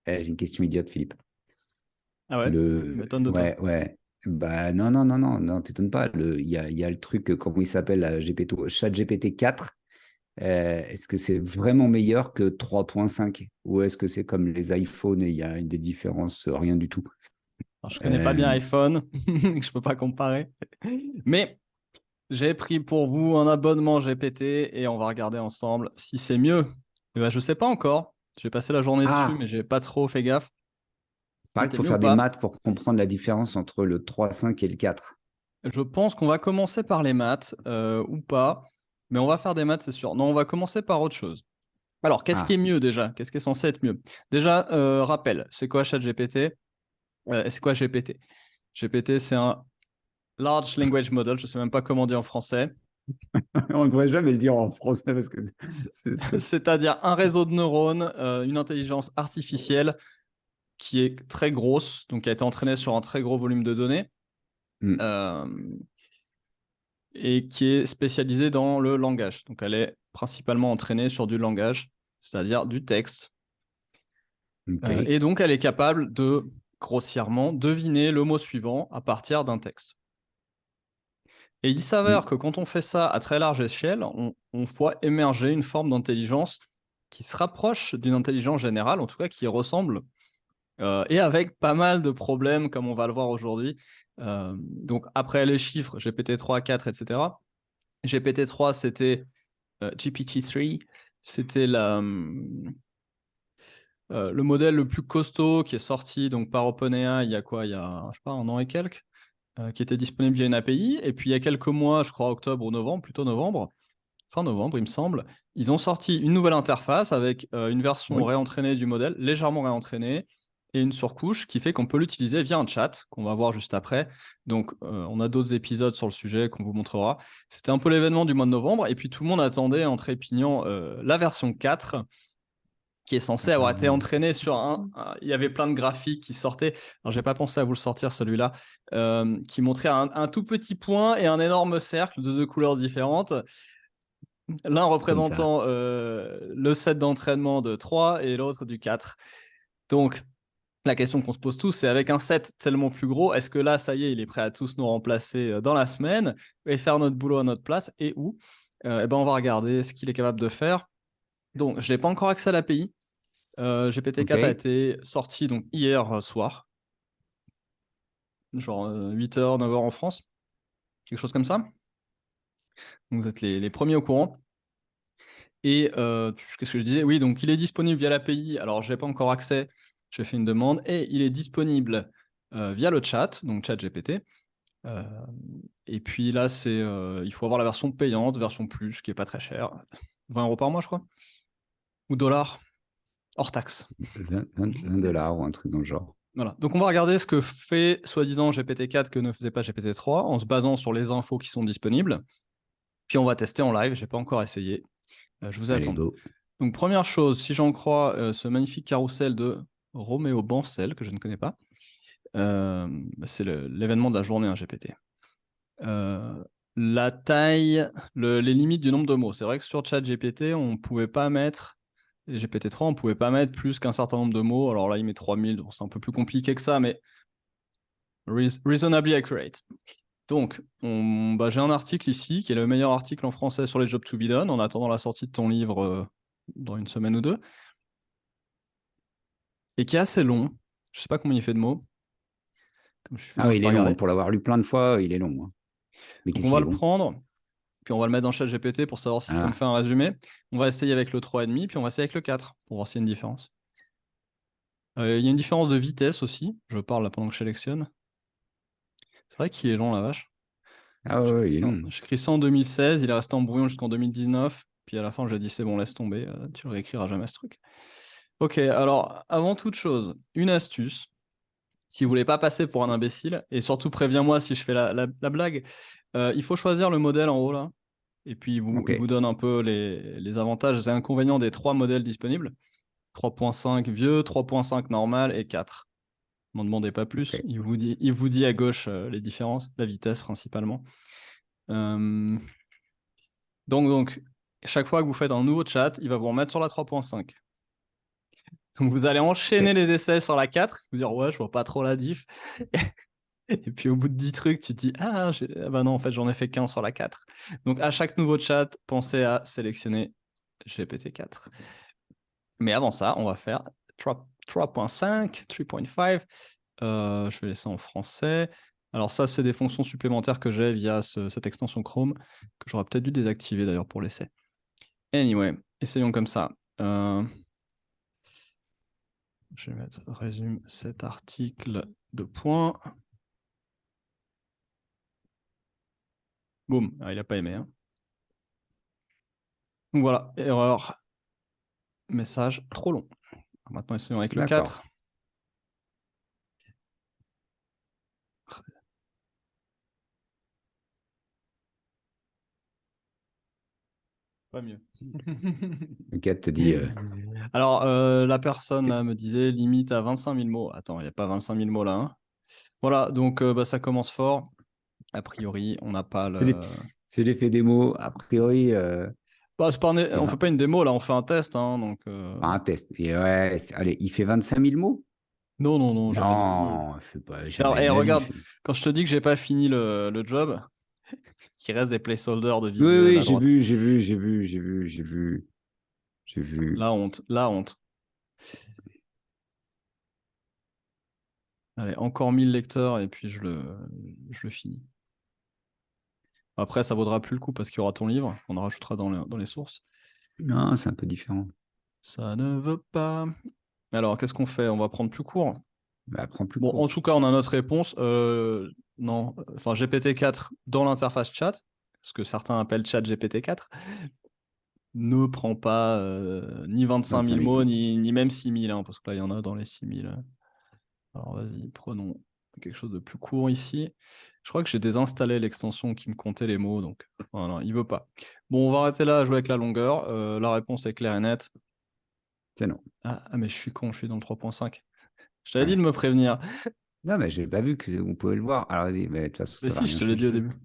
J'ai une question idiote, Philippe. Ah ouais? M'étonne de toi. Ouais, ouais. Bah non, non, non, non, non, t'étonnes pas. Il y a le truc, comment il s'appelle, GPT, ChatGPT 4. Est-ce que c'est vraiment meilleur que 3.5 ou est-ce que c'est comme les iPhones et il y a des différences, rien du tout? Alors, je connais pas bien Euh, iPhone, je peux pas comparer. Mais j'ai pris pour vous un abonnement GPT et on va regarder ensemble si c'est mieux. Eh ben, je sais pas encore. J'ai passé la journée dessus, mais Ah, j'ai pas trop fait gaffe. c'est vrai qu'il C'était faut mieux ou faire des pas? maths pour comprendre la différence entre le 3.5 et le 4. Je pense qu'on va commencer par les maths ou pas, mais on va faire des maths, c'est sûr. Non, on va commencer par autre chose. Alors, qu'est-ce qui est Ah, mieux déjà? Qu'est-ce qui est censé être mieux? Déjà, rappel, c'est quoi ChatGPT? C'est quoi GPT? GPT, c'est un Large Language Model, je sais même pas comment dire en français. on ne devrait jamais le dire en français parce que C'est- c'est- C'est-à-dire un c'est- réseau de neurones, une intelligence artificielle qui est très grosse, donc qui a été entraînée sur un très gros volume de données, Hmm, euh, et qui est spécialisée dans le langage. Donc elle est principalement entraînée sur du langage, c'est-à-dire du texte. ok. Et donc elle est capable de grossièrement deviner le mot suivant à partir d'un texte. Et il s'avère Hmm, que quand on fait ça à très large échelle, on voit émerger une forme d'intelligence qui se rapproche d'une intelligence générale, en tout cas qui ressemble, et avec pas mal de problèmes, comme on va le voir aujourd'hui. Donc après les chiffres, GPT-3, 4, etc. GPT-3, c'était GPT-3, c'était le modèle le plus costaud qui est sorti donc, par OpenAI il y a quoi? Il y a, je sais pas, un an et quelques, qui était disponible via une API. Et puis il y a quelques mois, je crois octobre ou novembre, plutôt novembre, fin novembre, il me semble, ils ont sorti une nouvelle interface avec une version oui. réentraînée du modèle, légèrement réentraînée, et une surcouche qui fait qu'on peut l'utiliser via un chat, qu'on va voir juste après. Donc, on a d'autres épisodes sur le sujet qu'on vous montrera. C'était un peu l'événement du mois de novembre, et puis tout le monde attendait en trépignant la version 4, qui est censée avoir été Ah, entraînée sur il y avait plein de graphiques qui sortaient. Alors, j'ai pas pensé à vous le sortir, celui-là, qui montrait un tout petit point et un énorme cercle de deux couleurs différentes. L'un comme ça. représentant le set d'entraînement de 3 et l'autre du 4. Donc, la question qu'on se pose tous, c'est avec un set tellement plus gros, est-ce que là, ça y est, il est prêt à tous nous remplacer dans la semaine et faire notre boulot à notre place et où Eh ben, on va regarder ce qu'il est capable de faire. Donc, je n'ai pas encore accès à l'API. Ok. GPT-4 a été sorti donc, hier soir, genre 8h, 9h en France, quelque chose comme ça. Donc, vous êtes les premiers au courant. Et qu'est-ce que je disais? Oui, donc il est disponible via l'API. Alors, je n'ai pas encore accès. J'ai fait une demande. Et il est disponible via le chat, donc chat GPT. Euh, et puis là, il faut avoir la version payante, version plus, qui est pas très chère. 20 € par mois, je crois. Ou dollars, hors taxe. 20 $, ou un truc dans le genre. Voilà. Donc, on va regarder ce que fait soi-disant GPT-4 que ne faisait pas GPT-3 en se basant sur les infos qui sont disponibles. Puis, on va tester en live. J'ai pas encore essayé. Je vous ai Allez, attendu. go. Donc, première chose, si j'en crois ce magnifique carrousel de Roméo Bancel, que je ne connais pas, euh, c'est l'événement de la journée, un GPT. Euh, la taille, les limites du nombre de mots. C'est vrai que sur ChatGPT, on pouvait pas mettre, et GPT-3, on pouvait pas mettre plus qu'un certain nombre de mots. Alors là, il met 3000, donc c'est un peu plus compliqué que ça, mais reasonably accurate. Donc, j'ai un article ici qui est le meilleur article en français sur les jobs to be done en attendant la sortie de ton livre dans une semaine ou deux, et qui est assez long. Je sais pas combien il fait de mots. Comme je suis Ah feignant, oui, je il vais pas est long. regarder. Pour l'avoir lu plein de fois, il est long, hein. Mais Donc qu'est-ce on va qu'il est le bon? prendre, puis on va le mettre dans ChatGPT pour savoir s'il peut me Ah, faire un résumé. On va essayer avec le 3,5, puis on va essayer avec le 4 pour voir s'il y a une différence. Il y a une différence de vitesse aussi. Je parle là pendant que je sélectionne. C'est vrai qu'il est long, la vache. ah ouais, ouais, il est long. J'écris ça en 2016, il est resté en brouillon jusqu'en 2019. Puis à la fin, j'ai dit c'est bon, laisse tomber, tu le réécriras jamais ce truc. Ok, alors avant toute chose, une astuce. Si vous voulez pas passer pour un imbécile, et surtout préviens-moi si je fais la blague, il faut choisir le modèle en haut là. Et puis Ok. il vous donne un peu les avantages et inconvénients des trois modèles disponibles. 3.5 vieux, 3.5 normal et 4. M'en demandez pas Ok. plus. Il vous dit à gauche les différences, la vitesse principalement. Euh, donc, chaque fois que vous faites un nouveau chat, il va vous remettre sur la 3.5. Donc, vous allez enchaîner Ok. les essais sur la 4, vous dire, ouais, je vois pas trop la diff. Et puis, au bout de 10 trucs, tu te dis, ah bah non, en fait, j'en ai fait qu'un sur la 4. Donc, à chaque nouveau chat, pensez à sélectionner GPT-4. Mais avant ça, on va faire 3.5, 3.5. Je vais laisser en français. Alors ça, c'est des fonctions supplémentaires que j'ai via cette extension Chrome, que j'aurais peut-être dû désactiver d'ailleurs pour l'essai. Anyway, essayons comme ça. Je vais mettre résume cet article de points. Boum, il n'a pas aimé. Hein. Donc voilà, erreur, message trop long. Maintenant, essayons avec le D'accord. 4. Pas mieux. Le 4 te dit. Alors, la personne là me disait limite à 25 000 mots. Attends, il n'y a pas 25 000 mots là. Hein. Voilà, donc bah, ça commence fort. A priori, on n'a pas C'est le. c'est l'effet démo. A priori, Bah, il on va fait pas une démo là, on fait un test. Hein, donc, faire un test. Et ouais, allez, il fait 25 000 mots? Non, non, non, jamais de... Non, je fais pas Alors, jamais de hey, la vie. regarde, quand je te dis que j'ai pas fini le job, qu'il reste des placeholders de Oui, visuel oui, à droite. j'ai vu. La honte, la honte. Allez, encore 1000 lecteurs et puis je le finis. Après, ça vaudra plus le coup parce qu'il y aura ton livre, on en rajoutera dans les sources. Non, c'est un peu différent. Ça ne veut pas. Alors, qu'est-ce qu'on fait? On va prendre plus court. Bah, prends plus Bon, en court. tout cas, on a notre réponse. Non, enfin, GPT-4 dans l'interface chat, ce que certains appellent chat GPT-4, ne prend pas ni 25 25 000 000 mots, mots. ni même 6 000, hein, parce que là, il y en a dans les 6 000. Alors, vas-y, prenons quelque chose de plus court ici. Je crois que j'ai désinstallé l'extension qui me comptait les mots, donc voilà, il veut pas. Bon, on va arrêter là à jouer avec la longueur. La réponse est claire et nette. C'est non. Mais je suis con, je suis dans le 3.5. Je t'avais dit de Ouais. me prévenir. Non, mais j'ai pas vu qu'on pouvait le voir. Alors, vas-y, mais de toute façon, Mais ça va si, je rien te l'ai dit au changer. début.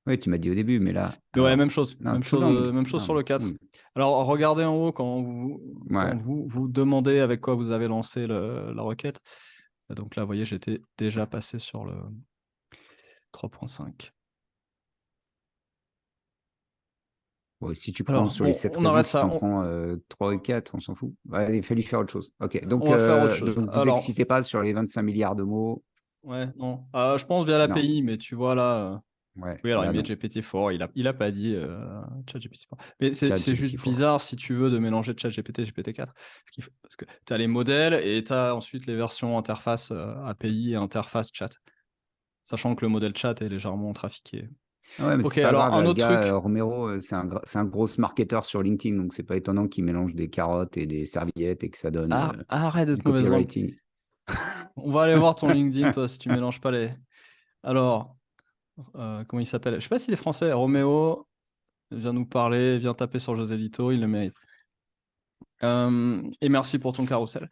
Oui, tu m'as dit au début, mais là, Mais ouais, même alors, chose, non, too long. même chose Non, sur le 4. hmm. Alors, regardez en haut Ouais. quand vous demandez avec quoi vous avez lancé la requête. Donc là, vous voyez, j'étais déjà passé sur le 3.5. Bon, si tu prends Alors, sur les bon, 7 on raisons, arrête si ça. t'en prends 3 et 4, on s'en fout. Bah, il fallait faire autre chose. Ok, On va faire autre chose. donc vous Alors, excitez pas sur les 25 milliards de mots. ouais, non. Je pense via Non, l'API, mais tu vois là. ouais, Oui, alors il là met non. GPT-4, il a pas dit ChatGPT-4. Mais Chat c'est juste GPT-4. bizarre si tu veux de mélanger ChatGPT et GPT-4. Parce que tu as les modèles et tu as ensuite les versions interface API et interface chat. Sachant que le modèle chat est légèrement trafiqué. Ah ouais, mais Ok, c'est pas alors grave. un Là, le autre gars, truc. Romero, c'est un gros marketeur sur LinkedIn, donc c'est pas étonnant qu'il mélange des carottes et des serviettes et que ça donne Arrête du d'être mauvaise langue. copywriting. On va aller voir ton LinkedIn, toi, si tu mélanges pas les. Alors, comment il s'appelle? Je sais pas s'il est français. Roméo vient nous parler, vient taper sur Joselito, il le mérite. Et merci pour ton carrousel.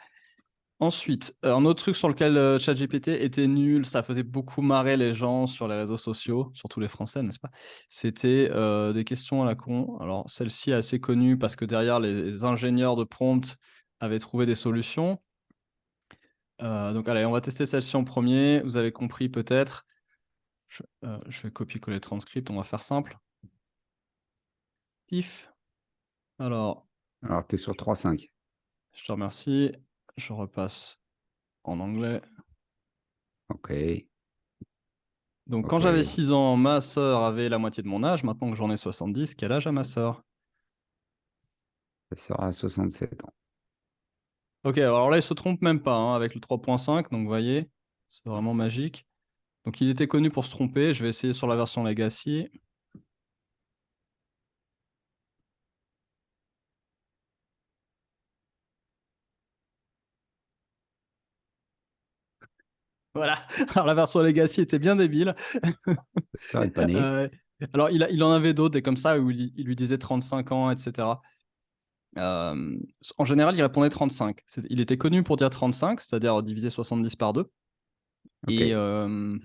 Ensuite, un autre truc sur lequel ChatGPT était nul, ça faisait beaucoup marrer les gens sur les réseaux sociaux, surtout les Français, n'est-ce pas? C'était des questions à la con. Alors, celle-ci est assez connue parce que derrière, les ingénieurs de prompt avaient trouvé des solutions. Donc, allez, on va tester celle-ci en premier. Vous avez compris peut-être. Je vais copier-coller le transcript, on va faire simple. Pif. Alors, Alors, tu es sur 3.5. je te remercie. Je repasse en anglais. Ok, Donc, quand j'avais ok. 6 ans, ma sœur avait la moitié de mon âge. Maintenant que j'en ai 70, quel âge a ma sœur? Ça sera à 67 ans. Ok, alors là, il se trompe même pas hein, avec le 3.5. Donc, vous voyez, c'est vraiment magique. Donc, il était connu pour se tromper. Je vais essayer sur la version Legacy. Voilà. Alors, la version Legacy était bien débile. Ça sera pas né. Euh, alors, il en avait d'autres, des comme ça, où il lui disait 35 ans, etc. En général, il répondait 35. Il était connu pour dire 35, c'est-à-dire diviser 70 par 2. Ok.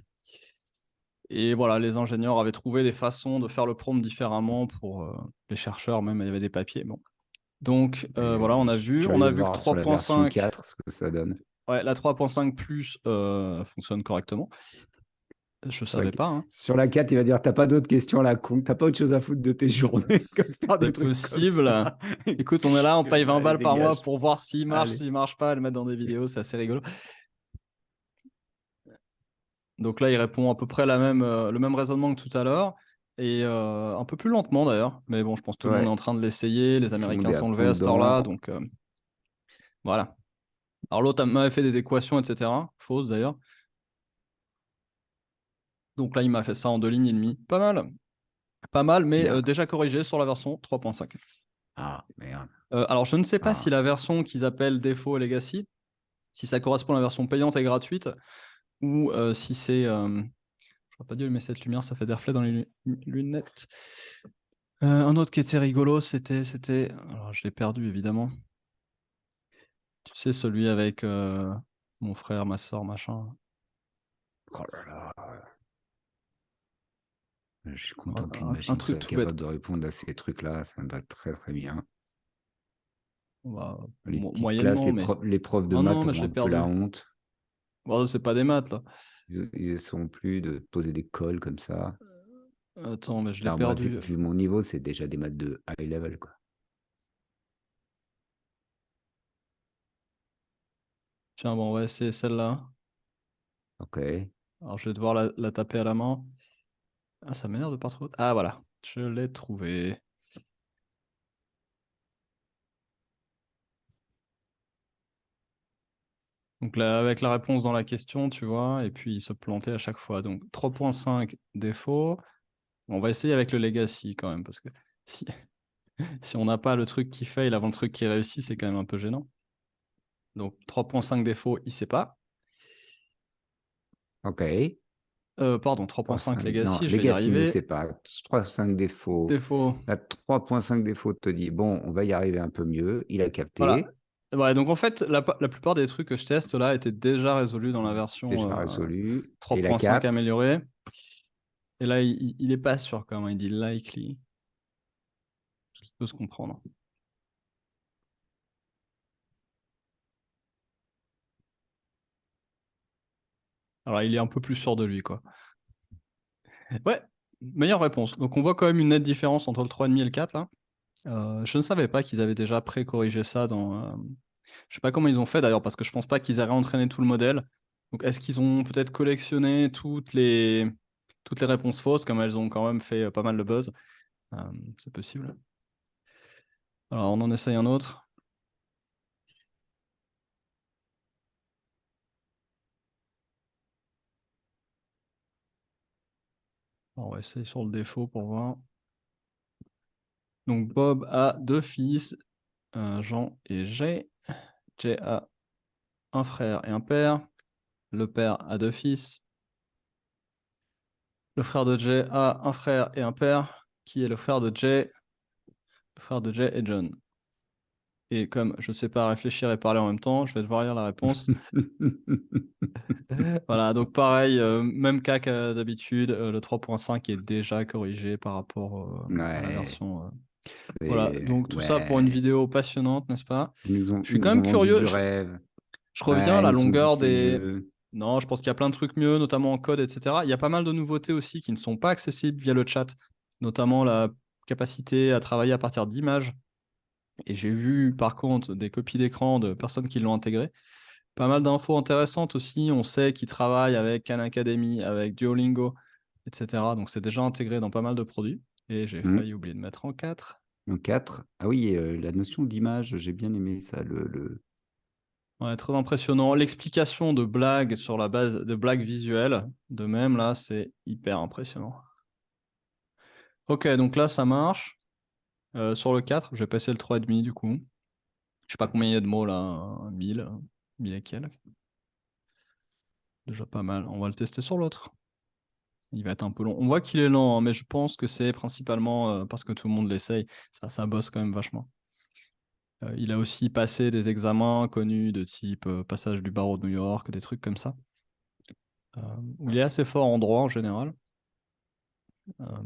Et voilà, les ingénieurs avaient trouvé des façons de faire le prompt différemment pour les chercheurs, même il y avait des papiers. Bon. Donc voilà, on a Je suis vu. On curieux a de vu que voir sur la version 3.5, 4 ce que ça donne. ouais, la 3.5 plus fonctionne correctement. Je Sur la, savais pas, hein. sur la 4, il va dire, t'as pas d'autres questions à la con, t'as pas autre chose à foutre de tes journées que de faire des C'est trucs comme possible. ça. Écoute, on est là, on paye 20 Allez, balles par mois dégage. pour voir s'il marche, Allez. s'il marche pas, le mettre dans des vidéos, c'est assez rigolo. Donc là, il répond à peu près le même raisonnement que tout à l'heure, et un peu plus lentement d'ailleurs. Mais bon, je pense que tout le monde est Ouais, en train de l'essayer, les tout le monde Américains est à sont levés fond à cette heure-là, dedans. donc voilà. Alors l'autre m'avait fait des équations, etc. Fausses d'ailleurs. Donc là, il m'a fait ça en 2 lignes et demie. Pas mal. Pas mal, mais Bien. déjà corrigé sur la version 3.5. Ah, merde. Alors, je ne sais pas si Ah. la version qu'ils appellent Défaut et Legacy, si ça correspond à la version payante et gratuite, ou si c'est... j'aurais pas dû allumer cette lumière, ça fait des reflets dans les lunettes. Un autre qui était rigolo, c'était... Alors, je l'ai perdu, évidemment. Tu sais, celui avec mon frère, ma soeur, machin. Oh là là. Je suis content qu'une Un machine truc soit tout bête. capable de répondre à ces trucs-là. Ça me va très très bien. Bah, Les petites classes, moyennement, mais... les profs de Oh maths non, mais je ont l'ai un peu la perdu. honte. Bon, c'est pas des maths, là. Ils ne sont plus de poser des cols comme ça. Attends, mais je l'ai Alors moi, perdu. vu mon niveau, c'est déjà des maths de high level, quoi. Tiens, bon, on va essayer celle-là. Ok. Alors, je vais devoir la taper à la main. Ah, ça m'énerve de pas trop. Ah, voilà, je l'ai trouvé. Donc là, avec la réponse dans la question, tu vois, et puis il se plantait à chaque fois. Donc 3.5 défaut. On va essayer avec le legacy quand même, parce que si, si on n'a pas le truc qui fail avant le truc qui réussit, c'est quand même un peu gênant. Donc 3.5 défaut, il sait pas. Ok. Pardon, 3, 3.5 5. Non, legacy, je vais y Legacy ne arriver. sait pas. 3, 5 défauts. Défaut. La 3.5 défauts te dit, bon, on va y arriver un peu mieux. Il a Voilà. capté. Ouais, donc en fait, la plupart des trucs que je teste là étaient déjà résolus dans la version Déjà résolu. Et la 3.5 4. améliorée. Et là, il est pas sûr quand même, il dit likely. Ce qui peut se comprendre. Alors, il est un peu plus sûr de lui, quoi. Ouais, meilleure réponse. Donc, on voit quand même une nette différence entre le 3,5 et le 4, là. Je ne savais pas qu'ils avaient déjà pré-corrigé ça dans... Je sais pas comment ils ont fait, d'ailleurs, parce que je pense pas qu'ils aient réentraîné tout le modèle. Donc, est-ce qu'ils ont peut-être collectionné toutes les réponses fausses, comme elles ont quand même fait pas mal de buzz? C'est possible. Alors, on en essaye un autre. Alors, on va essayer sur le défaut pour voir. Donc, Bob a 2 fils, Jean et Jay. Jay a un frère et un père. Le père a 2 fils. Le frère de Jay a un frère et un père, qui est le frère de Jay. Le frère de Jay est John. Et comme je ne sais pas réfléchir et parler en même temps, je vais devoir lire la réponse. Voilà, donc pareil, même cas que d'habitude, le 3.5 est déjà corrigé par rapport à la Ouais. version. Voilà, Et donc tout ça pour une ouais. vidéo passionnante, n'est-ce pas? Je Ils suis quand nous ont même vendu curieux. du Je, rêve. je reviens à Ouais, ils la nous ont dit longueur c'est des. mieux. Non, je pense qu'il y a plein de trucs mieux, notamment en code, etc. Il y a pas mal de nouveautés aussi qui ne sont pas accessibles via le chat, notamment la capacité à travailler à partir d'images. Et j'ai vu par contre des copies d'écran de personnes qui l'ont intégré. Pas mal d'infos intéressantes aussi. On sait qu'ils travaillent avec Khan Academy, avec Duolingo, etc. Donc c'est déjà intégré dans pas mal de produits. Et j'ai Hmm. failli oublier de mettre en 4. En 4. Ah oui, la notion d'image, j'ai bien aimé ça. Ouais, très impressionnant. L'explication de blagues sur la base de blagues visuelles, de même, là, c'est hyper impressionnant. Ok, donc là, ça marche. Sur le 4, je vais passer le 3,5 du coup. Je sais pas combien il y a de mots là, 1000 et quelques. Déjà pas mal. On va le tester sur l'autre. Il va être un peu long. On voit qu'il est lent, hein, mais je pense que c'est principalement parce que tout le monde l'essaye. Ça bosse quand même vachement. Il a aussi passé des examens connus de type passage du barreau de New York, des trucs comme ça. Où il est assez fort en droit en général. Euh,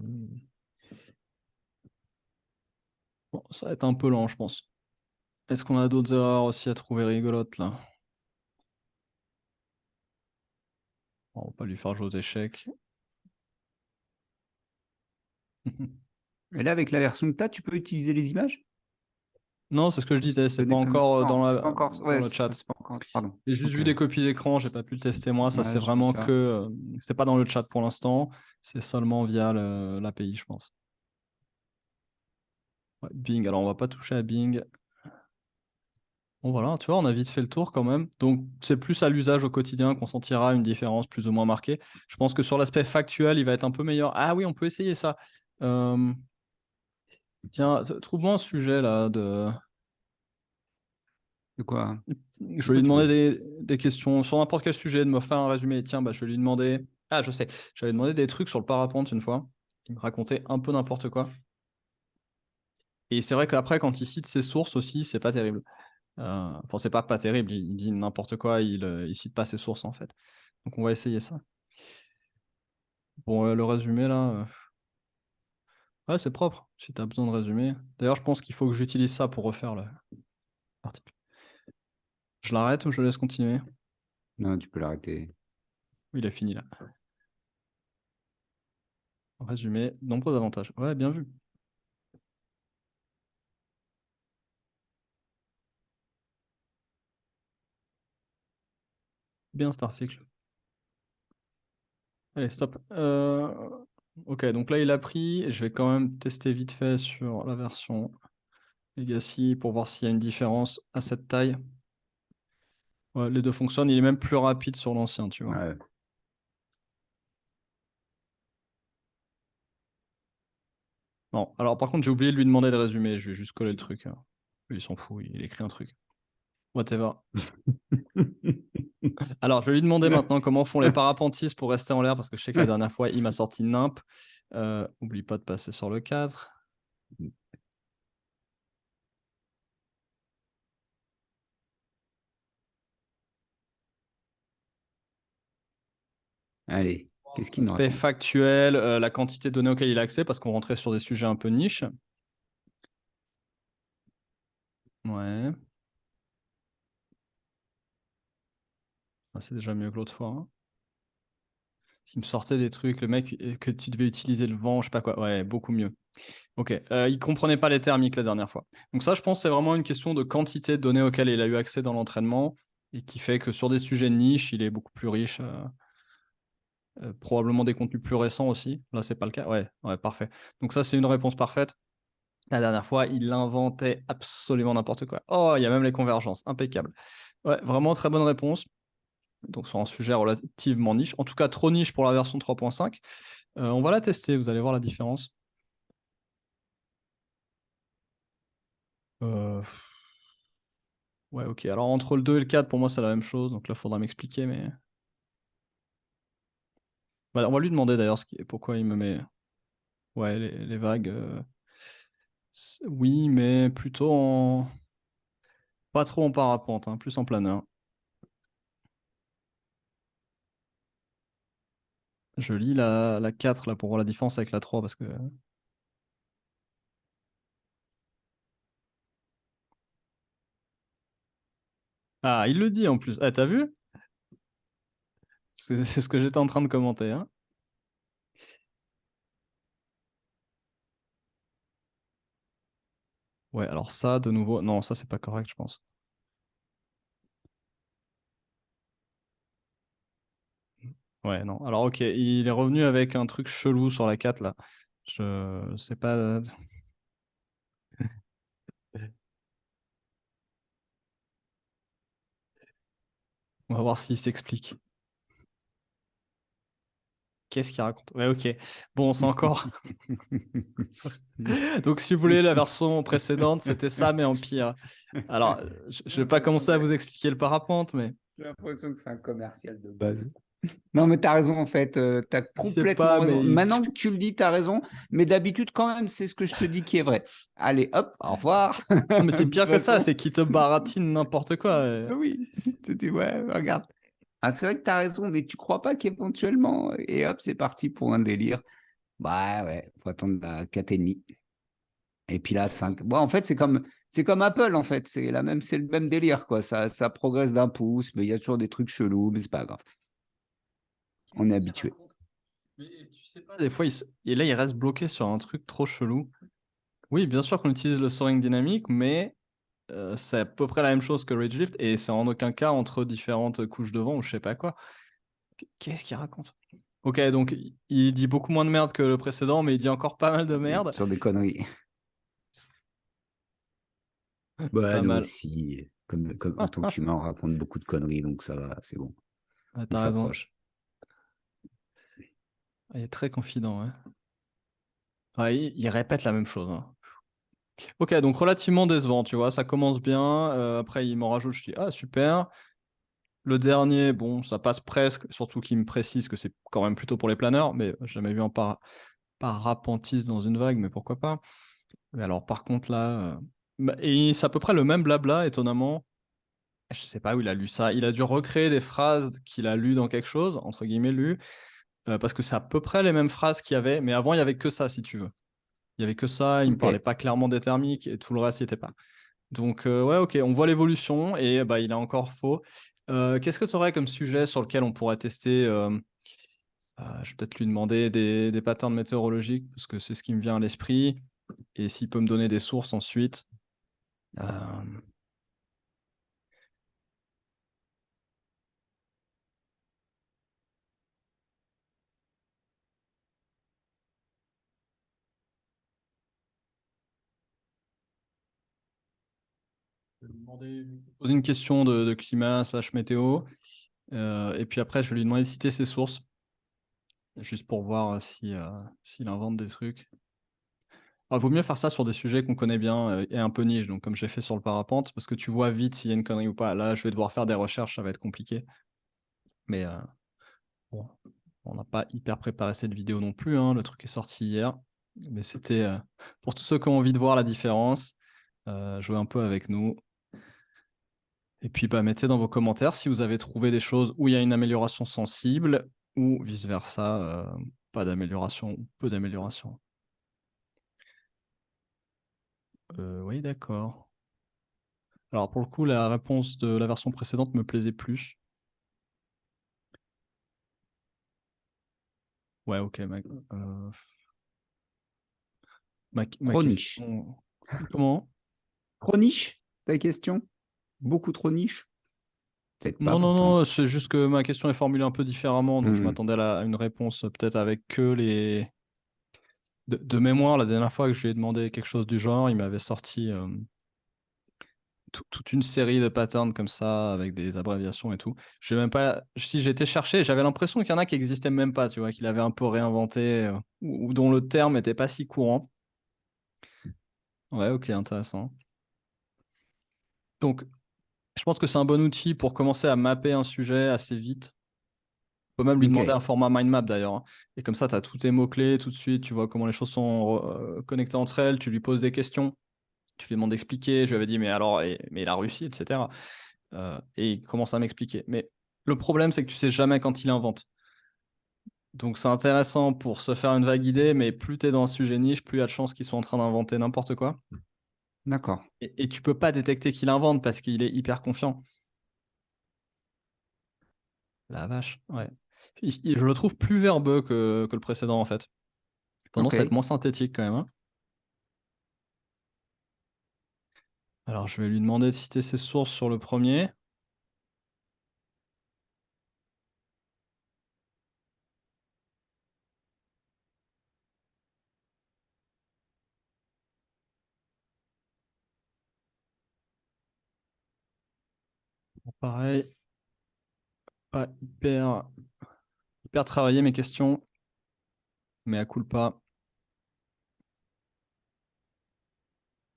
Bon, ça va être un peu lent, je pense. Est-ce qu'on a d'autres erreurs aussi à trouver rigolotes là? On va pas lui faire jouer aux échecs. Et là, avec la version que tu as, tu peux utiliser les images? Non, c'est ce que je disais, c'est pas Donner comme... encore Non, dans c'est pas encore. dans Ouais, le chat. c'est pas encore. Pardon. J'ai juste Ok. vu des copies d'écran, j'ai pas pu le tester moi. Ça, c'est Ouais, j'ai vu vraiment ça. que. C'est pas dans le chat pour l'instant, c'est seulement via l'API, je pense. Ouais, Bing, alors on va pas toucher à Bing. Bon voilà, tu vois, on a vite fait le tour quand même. Donc c'est plus à l'usage au quotidien qu'on sentira une différence plus ou moins marquée. Je pense que sur l'aspect factuel, il va être un peu meilleur. Ah oui, on peut essayer ça. Euh, Tiens, trouve-moi un sujet là de. De quoi? Je De vais quoi lui tu demander veux? des questions sur n'importe quel sujet, de me faire un résumé. Tiens, bah, je vais lui demander. Ah, je sais. J'avais demandé des trucs sur le parapente une fois. Il me racontait un peu n'importe quoi. Et c'est vrai qu'après, quand il cite ses sources aussi, c'est pas terrible. Enfin, c'est pas terrible. Il dit n'importe quoi. Il cite pas ses sources en fait. Donc, on va essayer ça. Bon, le résumé là. Ouais, c'est propre. Si tu as besoin de résumé. D'ailleurs, je pense qu'il faut que j'utilise ça pour refaire l'article. Je l'arrête ou je le laisse continuer? Non, tu peux l'arrêter. Oui, il a fini là. Résumé, nombreux avantages. Ouais, bien vu. Bien cet article. Allez, stop. Ok, donc là, il a pris. Je vais quand même tester vite fait sur la version Legacy pour voir s'il y a une différence à cette taille. Ouais, les deux fonctionnent. Il est même plus rapide sur l'ancien, tu vois. Ouais. Bon, alors par contre, j'ai oublié de lui demander de résumer. Je vais juste coller le truc, hein. Lui, il s'en fout, il écrit un truc. Whatever. Alors, je vais lui demander maintenant comment font les parapentistes pour rester en l'air, parce que je sais que la dernière fois, il m'a sorti nimp. Oublie pas de passer sur le 4. Allez, qu'est-ce qu'il nous Aspect raconte? factuel, la quantité de données auxquelles il a accès, parce qu'on rentrait sur des sujets un peu niche. Ouais. Ah, c'est déjà mieux que l'autre fois, hein. Il me sortait des trucs, le mec, que tu devais utiliser le vent, je sais pas quoi. Ouais, beaucoup mieux. Ok. Il comprenait pas les thermiques la dernière fois. Donc ça, je pense, c'est vraiment une question de quantité de données auxquelles il a eu accès dans l'entraînement et qui fait que sur des sujets de niche, il est beaucoup plus riche. Probablement des contenus plus récents aussi. Là, c'est pas le cas. Ouais, ouais, parfait. Donc ça, c'est une réponse parfaite. La dernière fois, il inventait absolument n'importe quoi. Oh, il y a même les convergences. Impeccable. Ouais, vraiment très bonne réponse. Donc sur un sujet relativement niche. En tout cas, trop niche pour la version 3.5. On va la tester, vous allez voir la différence. Euh, Ouais, ok. Alors entre le 2 et le 4, pour moi, c'est la même chose. Donc là, il faudra m'expliquer. Mais on va lui demander d'ailleurs pourquoi il me met ouais, les vagues. Oui, mais plutôt en. Pas trop en parapente, hein, plus en planeur. Je lis la 4 là pour voir la différence avec la 3 parce que. Ah, il le dit en plus. Ah, t'as vu? C'est ce que j'étais en train de commenter, hein. Ouais, alors ça, de nouveau. Non, ça, c'est pas correct, je pense. Ouais, non. Alors, ok, il est revenu avec un truc chelou sur la 4 là. Je sais pas. On va voir s'il s'explique. Qu'est-ce qu'il raconte? Ouais, ok. Bon, c'est encore. Donc, si vous voulez, la version précédente, c'était ça, mais en pire. Alors, je vais pas commencer à vous expliquer le parapente, mais J'ai l'impression que c'est un commercial de base. Non, mais tu as raison, en fait. Tu as je sais complètement pas, raison. mais Maintenant que tu le dis, tu as raison. Mais d'habitude, quand même, c'est ce que je te dis qui est vrai. Allez, hop, au revoir. non, mais c'est De toute pire que ça, façon, c'est qu'il te baratine n'importe quoi. oui, tu te dis, ouais, regarde. Ah, c'est vrai que tu as raison, mais tu crois pas qu'éventuellement, et hop, c'est parti pour un délire. Bah ouais, faut attendre la 4,5. Et puis là, 5. Bon, en fait, C'est comme Apple, en fait. C'est le même délire, quoi. Ça progresse d'un pouce, mais il y a toujours des trucs chelous, mais c'est pas grave. On est Qu'est-ce qu'il habitué. raconte? Mais tu sais pas, des fois, et là, il reste bloqué sur un truc trop chelou. Oui, bien sûr qu'on utilise le soaring dynamique, mais c'est à peu près la même chose que Rage Lift et c'est en aucun cas entre différentes couches de vent ou je sais pas quoi. Qu'est-ce qu'il raconte? Ok, donc il dit beaucoup moins de merde que le précédent, mais il dit encore pas mal de merde. Sur des conneries. Bah, Pas nous mal. aussi, en tant qu'humain, on raconte beaucoup de conneries, donc ça va, c'est bon. Ouais, On t'as raison. s'accroche. Il est très confident, ouais. Ouais, il répète la même chose, hein. Ok, donc relativement décevant, tu vois, ça commence bien. Après, il m'en rajoute, je dis, ah, super. Le dernier, bon, ça passe presque, surtout qu'il me précise que c'est quand même plutôt pour les planeurs, mais j'ai jamais vu un parapentiste dans une vague, mais pourquoi pas. Mais alors, par contre, là, et c'est à peu près le même blabla, étonnamment. Je sais pas où il a lu ça. Il a dû recréer des phrases qu'il a lues dans quelque chose, entre guillemets, lu, parce que c'est à peu près les mêmes phrases qu'il y avait, mais avant, il y avait que ça, si tu veux. Il y avait que ça, il me Ok. parlait pas clairement des thermiques et tout le reste, il était pas. Donc, ouais, ok, on voit l'évolution et bah, il est encore faux. Qu'est-ce que tu aurais comme sujet sur lequel on pourrait tester je vais peut-être lui demander des patterns météorologiques parce que c'est ce qui me vient à l'esprit. Et s'il peut me donner des sources ensuite. Euh, je vais lui demander, poser une question de climat slash météo. Et puis après, je vais lui demander de citer ses sources, juste pour voir si, s'il invente des trucs. Il vaut mieux faire ça sur des sujets qu'on connaît bien et un peu niche, donc comme j'ai fait sur le parapente, parce que tu vois vite s'il y a une connerie ou pas. Là, je vais devoir faire des recherches, ça va être compliqué. Mais bon, on n'a pas hyper préparé cette vidéo non plus, hein. Le truc est sorti hier. Mais c'était pour tous ceux qui ont envie de voir la différence, jouez un peu avec nous. Et puis bah, mettez dans vos commentaires si vous avez trouvé des choses où il y a une amélioration sensible ou vice-versa, pas d'amélioration ou peu d'amélioration. Oui, d'accord. Alors pour le coup, la réponse de la version précédente me plaisait plus. Ouais, ok, ma Trop niche. question. Comment? Trop niche, ta question? Beaucoup trop niche? Peut-être pas Non, non, pourtant. non, c'est juste que ma question est formulée un peu différemment, donc je Hmm. m'attendais à une réponse peut-être avec que les. De mémoire, la dernière fois que je lui ai demandé quelque chose du genre, il m'avait sorti toute une série de patterns comme ça, avec des abréviations et tout. Je sais même pas si j'étais cherché, j'avais l'impression qu'il y en a qui n'existaient même pas, tu vois, qu'il avait un peu réinventé, ou dont le terme n'était pas si courant. Ouais, ok, intéressant. Donc, je pense que c'est un bon outil pour commencer à mapper un sujet assez vite. Tu peux même lui demander Ok. un format mind map d'ailleurs, hein. Et comme ça, tu as tous tes mots-clés tout de suite, tu vois comment les choses sont connectées entre elles, tu lui poses des questions, tu lui demandes d'expliquer. Je lui avais dit, mais alors, mais la Russie, etc. Et il commence à m'expliquer. Mais le problème, c'est que tu sais jamais quand il invente. Donc c'est intéressant pour se faire une vague idée, mais plus tu es dans un sujet niche, plus il y a de chances qu'ils soient en train d'inventer n'importe quoi. D'accord. Et tu peux pas détecter qu'il invente parce qu'il est hyper confiant. La vache, ouais. Je le trouve plus verbeux que le précédent, en fait. Ok. Tendance à être moins synthétique quand même, hein. Alors, je vais lui demander de citer ses sources sur le premier. Bon, pareil, pas hyper travaillé mes questions, mais à culpa.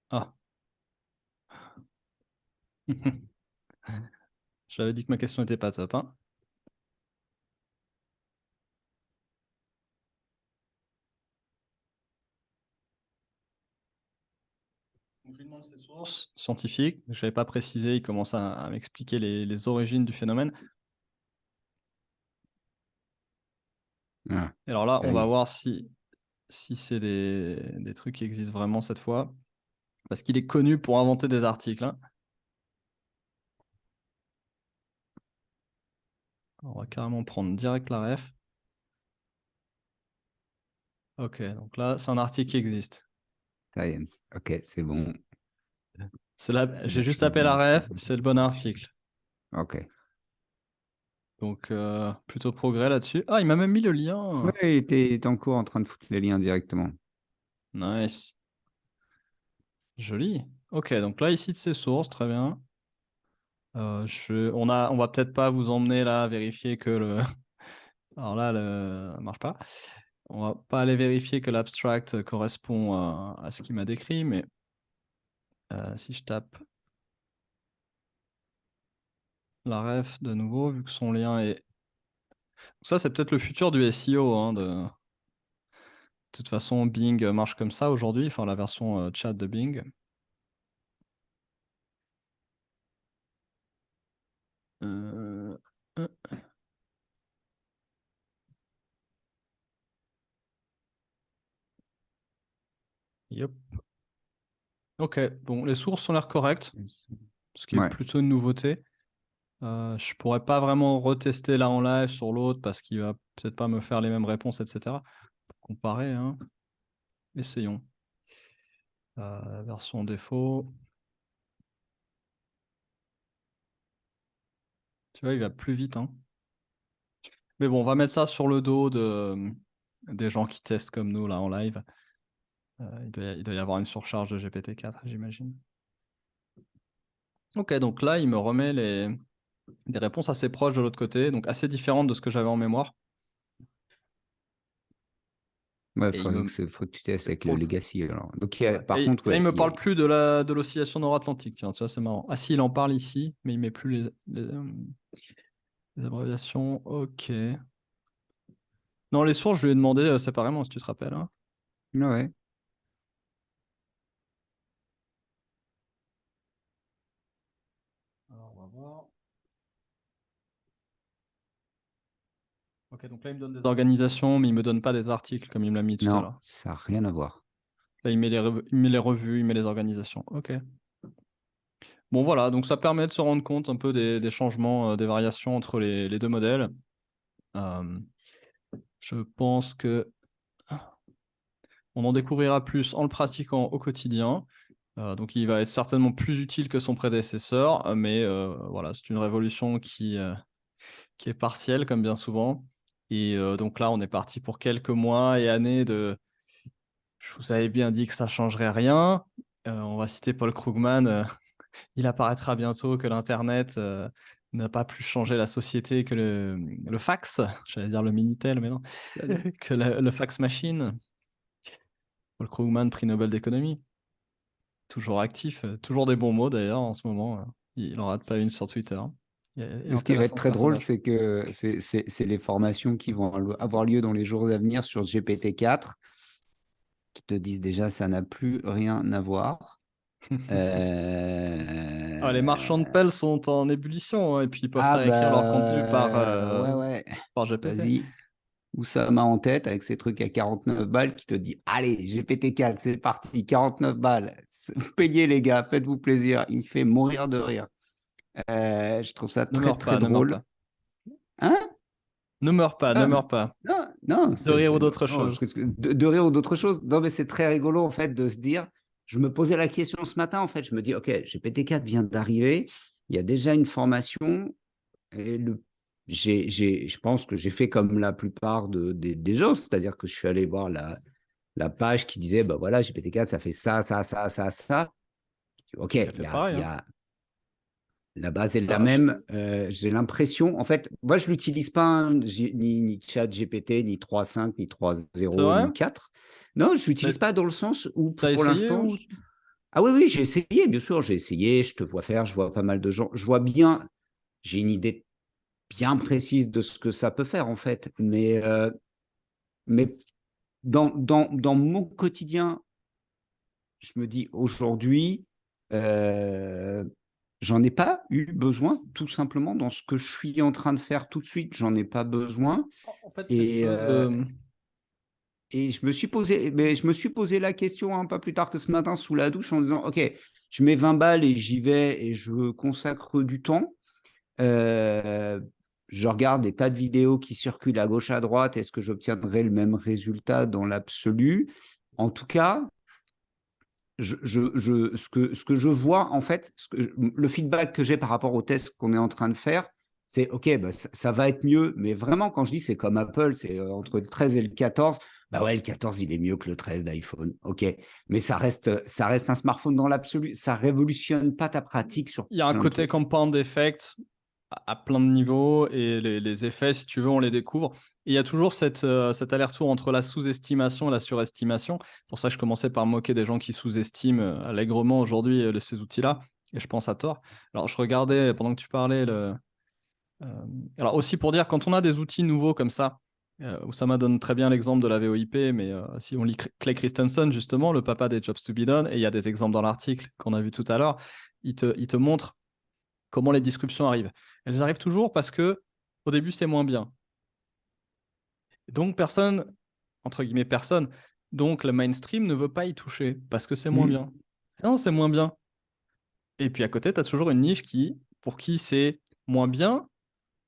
Ah, j'avais dit que ma question n'était pas top, hein. Donc, je lui demande ses sources scientifiques. Je n'avais pas précisé, il commence à m'expliquer les origines du phénomène. Ah, Et alors là, ça on y va est. voir si c'est des trucs qui existent vraiment cette fois. Parce qu'il est connu pour inventer des articles, hein. On va carrément prendre direct la ref. Ok, donc là, c'est un article qui existe. Science. Ok, c'est bon. J'ai juste tapé la Lancé. ref, c'est le bon article. Ok. Donc, plutôt progrès là-dessus. Ah, il m'a même mis le Oui, lien. il était en cours en train de foutre les liens directement. Nice. Joli. Ok, donc là, ici de ses sources, très bien. On va peut-être pas vous emmener là vérifier que le. Alors là, ça marche pas. On va pas aller vérifier que l'abstract correspond à ce qu'il m'a décrit, mais si je tape la ref de nouveau, vu que son lien est. Ça, c'est peut-être le futur du SEO, hein, de toute façon, Bing marche comme ça aujourd'hui, enfin la version chat de Bing. Euh, euh, Yep. Ok, bon, les sources ont l'air correctes, ce qui est Ouais. plutôt une nouveauté. Je pourrais pas vraiment retester là en live sur l'autre parce qu'il va peut-être pas me faire les mêmes réponses, etc. Pour comparer, hein. Essayons. Version défaut. Tu vois, il va plus vite, hein. Mais bon, on va mettre ça sur le dos des gens qui testent comme nous là en live. Il doit y avoir une surcharge de GPT-4, j'imagine. Ok, donc là, il me remet des réponses assez proches de l'autre côté, donc assez différentes de ce que j'avais en mémoire. Ouais, Et il me, faut que tu testes avec le pour le- Legacy. Alors. Donc, ouais. par Et contre, là, il ouais, me parle plus de l'oscillation nord-atlantique. Tiens, tu vois, c'est marrant. Ah si, il en parle ici, mais il met plus les abréviations. Ok. Non, les sources, je lui ai demandé séparément, si tu te rappelles, hein. ouais. Alors, on va voir. Ok, donc là, il me donne des organisations, mais il me donne pas des articles comme il me l'a mis tout à Non, l'heure. ça n'a rien à voir. Là, il met les revues, il met les organisations. Ok. Bon, voilà, donc ça permet de se rendre compte un peu des changements, des variations entre les deux modèles. Euh, je pense que on en découvrira plus en le pratiquant au quotidien. Donc, il va être certainement plus utile que son prédécesseur, mais voilà, c'est une révolution qui est partielle, comme bien souvent. Et donc là, on est parti pour quelques mois et années de. Je vous avais bien dit que ça changerait rien. On va citer Paul Krugman. Il apparaîtra bientôt que l'Internet n'a pas plus changé la société que le fax. J'allais dire le Minitel, mais non. Que le fax machine. Paul Krugman, prix Nobel d'économie. Toujours actif. Toujours des bons mots d'ailleurs en ce moment. Il n'en rate pas une sur Twitter. Il est Ce qui va être intéressant ce très drôle, personnage. c'est que c'est les formations qui vont avoir lieu dans les jours à venir sur GPT-4 qui te disent déjà ça n'a plus rien à voir. Ah, les marchands de Euh, pelles sont en ébullition, hein, et puis ils peuvent Ah faire écrire leur bah contenu ouais, ouais, par GPT. vas-y. Oussama en tête avec ses trucs à 49 balles qui te dit allez, GPT-4, c'est parti, 49 balles. Payez les gars, faites-vous plaisir. Il me fait mourir de rire. Je trouve ça Ne très meurs très pas, ne meurs drôle. pas. Hein? Ne meurs pas, ne Non, meurs pas. non, non, De rire ou d'autre non, chose. de rire ou d'autre chose. Non, mais c'est très rigolo en fait de se dire. Je me posais la question ce matin en fait. Je me dis, ok, GPT-4 vient d'arriver. Il y a déjà une formation. Et je pense que j'ai fait comme la plupart des gens, c'est-à-dire que je suis allé voir la page qui disait, bah voilà, GPT-4, ça fait ça, ça, ça, ça, ça. Ok, Il a fait pareil, hein. la base est la Alors, même. J'ai l'impression, en fait, moi, je l'utilise pas, hein, ni chat GPT, ni 3.5, ni c'est 3.0, vrai? ni 4. Non, je T'as l'utilise pas dans le sens où, t'as pour essayé l'instant, ou. ah oui, oui, j'ai essayé, bien sûr, j'ai essayé, je te vois faire, je vois pas mal de gens, je vois bien, j'ai une idée bien précise de ce que ça peut faire, en fait. Mais dans mon quotidien, je me dis aujourd'hui, euh, j'en ai pas eu besoin, tout simplement, dans ce que je suis en train de faire tout de suite, j'en ai pas besoin. En fait, c'est le Et jeu de. et je me suis posé la question un peu plus tard que ce matin sous la douche en disant, OK, je mets 20 balles et j'y vais et je consacre du temps. Je regarde des tas de vidéos qui circulent à gauche, à droite. Est-ce que j'obtiendrai le même résultat dans l'absolu? En tout cas, ce que je vois, en fait, le feedback que j'ai par rapport au test qu'on est en train de faire, c'est OK, bah, ça va être mieux. Mais vraiment, quand je dis c'est comme Apple, c'est entre le 13 et le 14. Bah ouais, le 14, il est mieux que le 13 d'iPhone. OK. Mais ça reste un smartphone dans l'absolu. Ça révolutionne pas ta pratique sur Il y a un plein de côté trucs. compound effect à plein de niveaux et les effets, si tu veux, on les découvre. Et il y a toujours cet aller-retour entre la sous-estimation et la surestimation. C'est pour ça que je commençais par moquer des gens qui sous-estiment allègrement aujourd'hui ces outils-là. Et je pense à tort. Alors, je regardais pendant que tu parlais. Alors, aussi pour dire, quand on a des outils nouveaux comme ça, Oussama donne très bien l'exemple de la VoIP, mais si on lit Clay Christensen, justement, le papa des Jobs to be done, et il y a des exemples dans l'article qu'on a vu tout à l'heure, il te montre comment les disruptions arrivent. Elles arrivent toujours parce que au début, c'est moins bien. Et donc, personne, entre guillemets, personne, donc le mainstream ne veut pas y toucher parce que c'est moins Mmh. bien. Non, c'est moins bien. Et puis à côté, tu as toujours une niche pour qui c'est moins bien,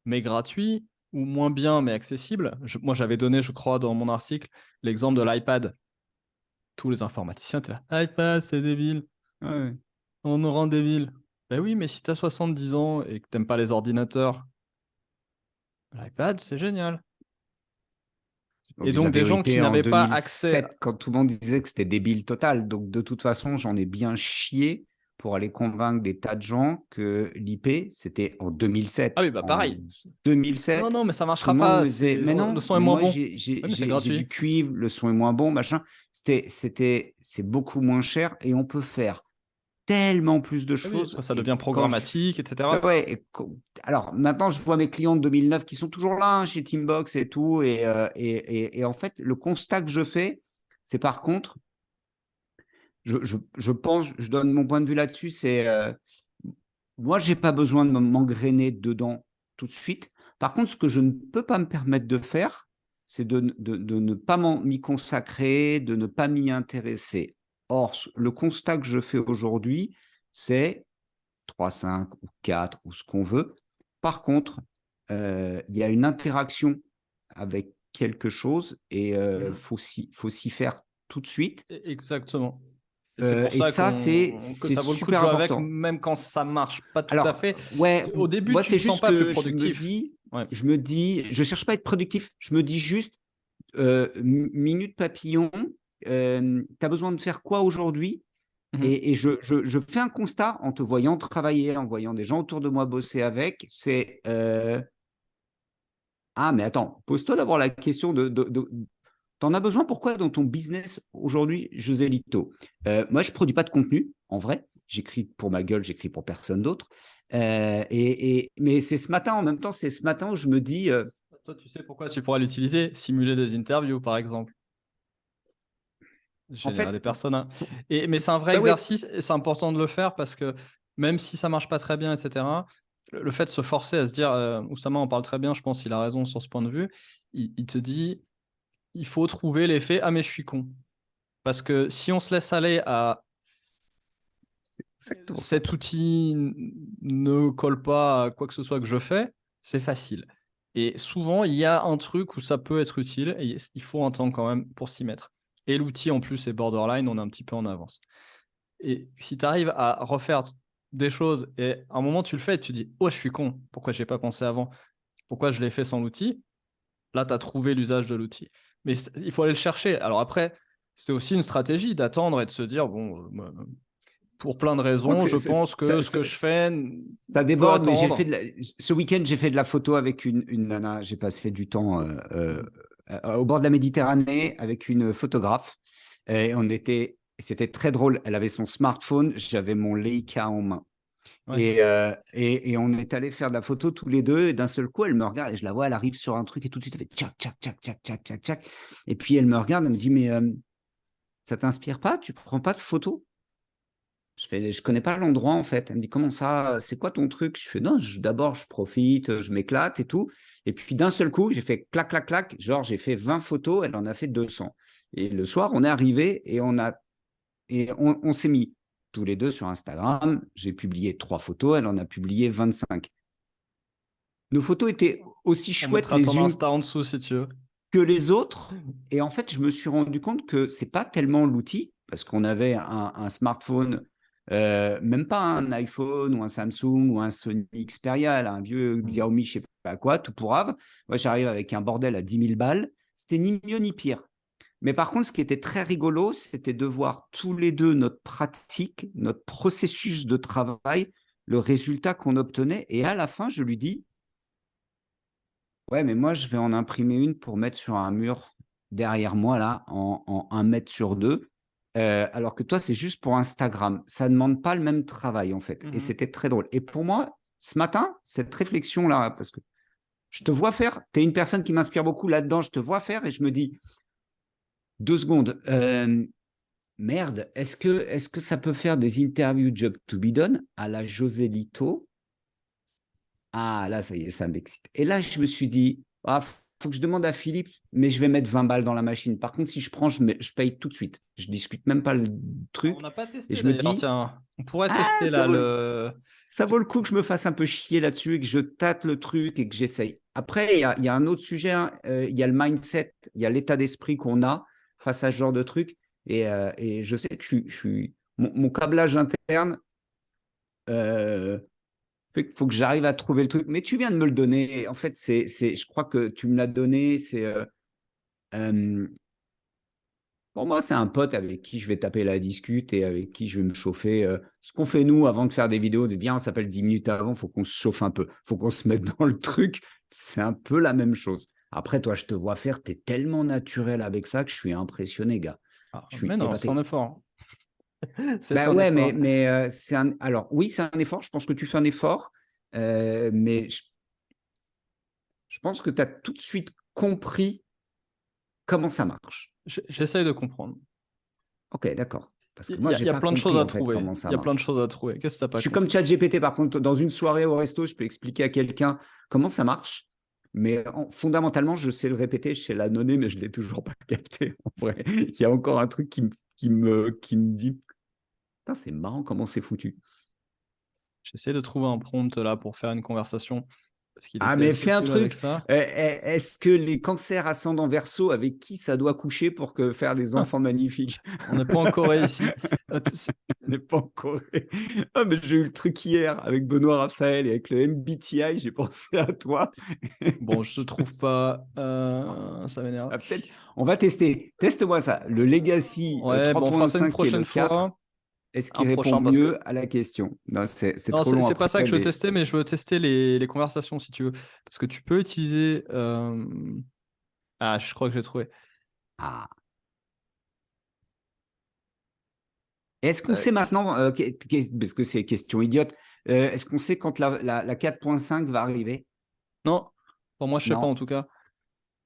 mais gratuit, ou moins bien, mais accessible. Moi, j'avais donné, je crois, dans mon article, l'exemple de l'iPad. Tous les informaticiens étaient là. iPad, c'est débile. Ouais. On nous rend débiles. Ben oui, mais si tu as 70 ans et que t'aimes pas les ordinateurs, l'iPad, c'est génial. Donc, Et il donc, des l'avait gens qui hypé en n'avaient pas accès. 2007 quand tout le monde disait que c'était débile total. Donc, de toute façon, j'en ai bien chié pour aller convaincre des tas de gens que l'IP, c'était en Ah 2007. oui, bah En pareil. Non, 2007, non, mais ça tout le marchera monde me pas. disait, mais Le non, son est mais moins moi, bon. Oui, mais c'est j'ai du gratuit. cuivre, le son est moins bon, machin. C'est beaucoup moins cher et on peut faire tellement plus de Ah oui, choses. après, ça Et devient quand je programmatique, etc. Ouais, ouais, alors maintenant, je vois mes clients de 2009 qui sont toujours là hein, chez Teambox et tout. Et en fait, le constat que je fais, c'est par contre, je pense, je donne mon point de vue là-dessus, c'est moi, j'ai pas besoin de m'engrainer dedans tout de suite. Par contre, ce que je ne peux pas me permettre de faire, c'est de ne pas m'y consacrer, de ne pas m'y intéresser. Or, le constat que je fais aujourd'hui, c'est 3, 5 ou 4 ou ce qu'on veut. Par contre, il y a une interaction avec quelque chose et Mhm. faut s'y faire tout de suite. Exactement. Et c'est pour Et ça ça, que c'est ça vaut le coup de super jouer avec, important. même quand ça marche pas tout à Alors, fait. ouais, Au début, moi, tu c'est te sens juste pas plus que productif. Ouais. je cherche pas à être productif. Je me dis juste, minute papillon, tu as besoin de faire quoi aujourd'hui? Mhm. Et je fais un constat en te voyant travailler, en voyant des gens autour de moi bosser avec, c'est ah, mais attends, pose-toi d'abord la question t'en as besoin pourquoi dans ton business aujourd'hui, José Lito? Moi, je produis pas de contenu, en vrai. J'écris pour ma gueule, j'écris pour personne d'autre. Mais c'est ce matin, en même temps, c'est ce matin où je me dis, Toi, tu sais pourquoi tu pourrais l'utiliser? Simuler des interviews, par exemple. en Générer des fait, personas. Mais c'est un vrai bah ouais, exercice et c'est important de le faire parce que même si ça marche pas très bien, etc., le fait de se forcer à se dire, Oussama en parle très bien, je pense qu'il a raison sur ce point de vue, il te dit, il faut trouver l'effet, ah mais je suis con. Parce que si on se laisse aller à c'est exactement ça. cet outil ne colle pas à quoi que ce soit que je fais, c'est facile. Et souvent, il y a un truc où ça peut être utile et il faut un temps quand même pour s'y mettre. Et l'outil en plus est borderline, on est un petit peu en avance. Et si tu arrives à refaire des choses et à un moment tu le fais et tu dis oh je suis con, pourquoi j'ai pas pensé avant? Pourquoi je l'ai fait sans l'outil? Là, tu as trouvé l'usage de l'outil. Mais il faut aller le chercher. Alors après, c'est aussi une stratégie d'attendre et de se dire bon, pour plein de raisons, Écoute, je pense que ce que je fais ça peut déborde, mais attendre. ce week-end, j'ai fait de la photo avec une nana. J'ai passé du temps au bord de la Méditerranée avec une photographe. Et c'était très drôle. Elle avait son smartphone, j'avais mon Leica en main. Ouais. Et on est allé faire de la photo tous les deux. Et d'un seul coup, elle me regarde et je la vois, elle arrive sur un truc et tout de suite, elle fait tchac, tchac, tchac, tchac, tchac, tchac, tchac. Et puis elle me regarde, elle me dit, mais ça t'inspire pas? Tu prends pas de photos? Je connais pas l'endroit en fait. Elle me dit comment ça? C'est quoi ton truc? Je fais non, d'abord je profite, je m'éclate et tout. Et puis d'un seul coup, j'ai fait clac, clac, clac. Genre j'ai fait 20 photos, elle en a fait 200. Et le soir, on est arrivé et on s'est mis tous les deux sur Instagram. J'ai publié 3 photos, elle en a publié 25. Nos photos étaient aussi On chouettes mettra ton les unes Insta en dessous si tu veux. que les autres. Et en fait, je me suis rendu compte que c'est pas tellement l'outil, parce qu'on avait un smartphone, même pas un iPhone ou un Samsung ou un Sony Xperia, là, un vieux Xiaomi, je sais pas quoi, tout pourrave. Moi, j'arrive avec un bordel à 10 000 balles. C'était ni mieux ni pire. Mais par contre, ce qui était très rigolo, c'était de voir tous les deux notre pratique, notre processus de travail, le résultat qu'on obtenait. Et à la fin, je lui dis, ouais, mais moi, je vais en imprimer une pour mettre sur un mur derrière moi, là, en 1 mètre sur 2. Alors que toi, c'est juste pour Instagram. Ça ne demande pas le même travail, en fait. Et c'était très drôle. Et pour moi, ce matin, cette réflexion-là, parce que je te vois faire, tu es une personne qui m'inspire beaucoup là-dedans, je te vois faire et je me dis, 2 secondes, merde, est-ce que ça peut faire des interviews job to be done à la Joselito? Ah, là, ça y est, ça m'excite. Et là, je me suis dit, ah, faut que je demande à Philippe, mais je vais mettre 20 balles dans la machine. Par contre, si je prends, je paye tout de suite. Je discute même pas le On truc. n'a pas Et testé je me d'ailleurs, dis, tiens. On pourrait ah, tester là le. ça vaut le coup que je me fasse un peu chier là-dessus et que je tâte le truc et que j'essaye. Après, il y a un autre sujet, hein. Il y a le mindset, il y a l'état d'esprit qu'on a face à ce genre de truc. Et je sais que mon câblage interne, fait qu'il faut que j'arrive à trouver le truc. Mais tu viens de me le donner. En fait, je crois que tu me l'as donné. Pour moi, c'est un pote avec qui je vais taper la discute et avec qui je vais me chauffer. Ce qu'on fait nous avant de faire des vidéos, bien, on s'appelle 10 minutes avant, il faut qu'on se chauffe un peu, il faut qu'on se mette dans le truc. C'est un peu la même chose. Après, toi, je te vois faire, tu es tellement naturel avec ça que je suis impressionné, gars. Ah, Je mais suis non, c'est un épaté. effort. C'est Ben un ouais, effort. c'est un. Alors, oui, c'est un effort. Je pense que tu fais un effort. Mais je pense que tu as tout de suite compris comment ça marche. J'essaye de comprendre. Ok, d'accord. Parce que Il moi, y, a j'ai il y a pas plein de choses compris à en fait trouver. comment Il ça y a plein de marche. choses à trouver. Qu'est-ce que tu n'as Je pas suis comme compris? ChatGPT, par contre, dans une soirée au resto, je peux expliquer à quelqu'un comment ça marche. Mais fondamentalement, je sais le répéter, je sais la donner, mais je ne l'ai toujours pas capté. En vrai, il y a encore un truc qui me dit, putain, c'est marrant comment c'est foutu. J'essaie de trouver un prompt là pour faire une conversation parce qu'il Ah, était mais assez fais un cool avec truc. ça. Est-ce que les cancers ascendant verso, avec qui ça doit coucher pour faire des Ah, enfants magnifiques? on n'est pas en Corée ici. On n'est pas en Corée. Ah, mais j'ai eu le truc hier avec Benoît Raphaël et avec le MBTI, j'ai pensé à toi. Bon, je ne trouve pas. Ça m'énerve. Ah, peut-être. On va tester. Teste-moi ça. Le Legacy Ouais, bon, on fera ça une 3.5 et le prochaine 4, fois. est-ce Un qu'il répond prochain parce que. mieux à la question? Non, c'est Non, trop long c'est pas ça après, que je veux mais. tester, mais je veux tester les conversations si tu veux. Parce que tu peux utiliser. Ah, je crois que j'ai trouvé. Ah. Est-ce qu'on sait Tac. maintenant, parce que c'est question idiote, est-ce qu'on sait quand la 4.5 va arriver? Non, pour moi, je sais pas en Non? tout cas.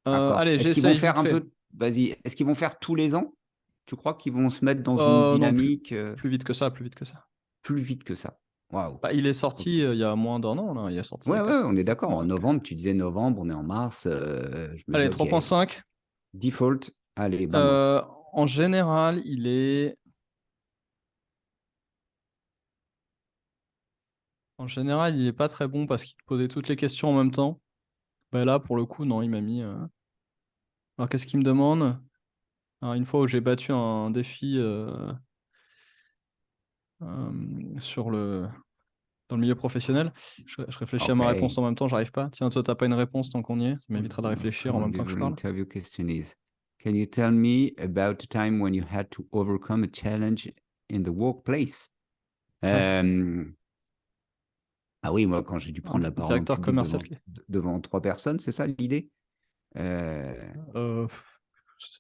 D'accord. Allez, Est-ce qu'ils vont j'essaye faire vite un fait. peu. Vas-y, est-ce qu'ils vont faire tous les ans? Tu crois qu'ils vont se mettre dans une Non, dynamique plus vite que ça, plus vite que ça. plus vite que ça? Waouh. Bah, il est sorti Ok. il y a moins d'un an, là. Il est sorti il y Ouais, a ouais, on est 5 d'accord. mois. En Donc. novembre, tu disais novembre, on est en mars. Je me dis, Allez, ok, 3.5. default, allez, vamos. En général, il est. En général, il est pas très bon parce qu'il posait toutes les questions en même temps. Bah là, pour le coup, non, il m'a mis. Alors, qu'est-ce qu'il me demande? Alors, une fois où j'ai battu un défi sur dans le milieu professionnel, je réfléchis à ma réponse Ok. en même temps, j'arrive pas. Tiens, toi, t'as pas une réponse tant qu'on y est, ça m'évitera de Most réfléchir en même commonly temps que je your parle. interview question is, can you tell me about the time when you had to overcome a challenge in the workplace? Ouais. Euh, Ah oui, moi, quand j'ai dû Un prendre la parole en directeur public commercial. devant 3 personnes, c'est ça l'idée? Euh, Euh,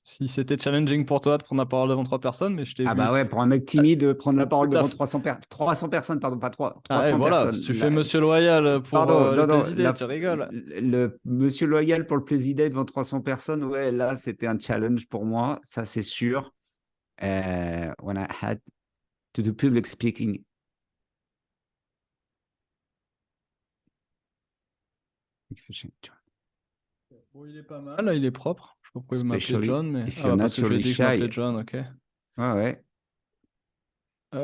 Si c'était challenging pour toi de prendre la parole devant 3 personnes, mais je t'ai Ah vu. bah ouais, pour un mec timide, prendre la parole devant T'as 300 personnes, pardon, pas 3, Ah, et 300 voilà, personnes. tu fais Monsieur Loyal pour Pardon, le non, non, président, tu rigoles. le monsieur loyal pour le président devant 300 personnes, ouais, là, c'était un challenge pour moi, ça c'est sûr. When I had to do public speaking. Bon, il est pas mal, là, il est propre. Je sais pas pourquoi vous m'appelez Especially John, mais... if Ah, you're bah, parce que je lui ai naturally dit que je m'appelais shy. John, ok. Ouais, ouais.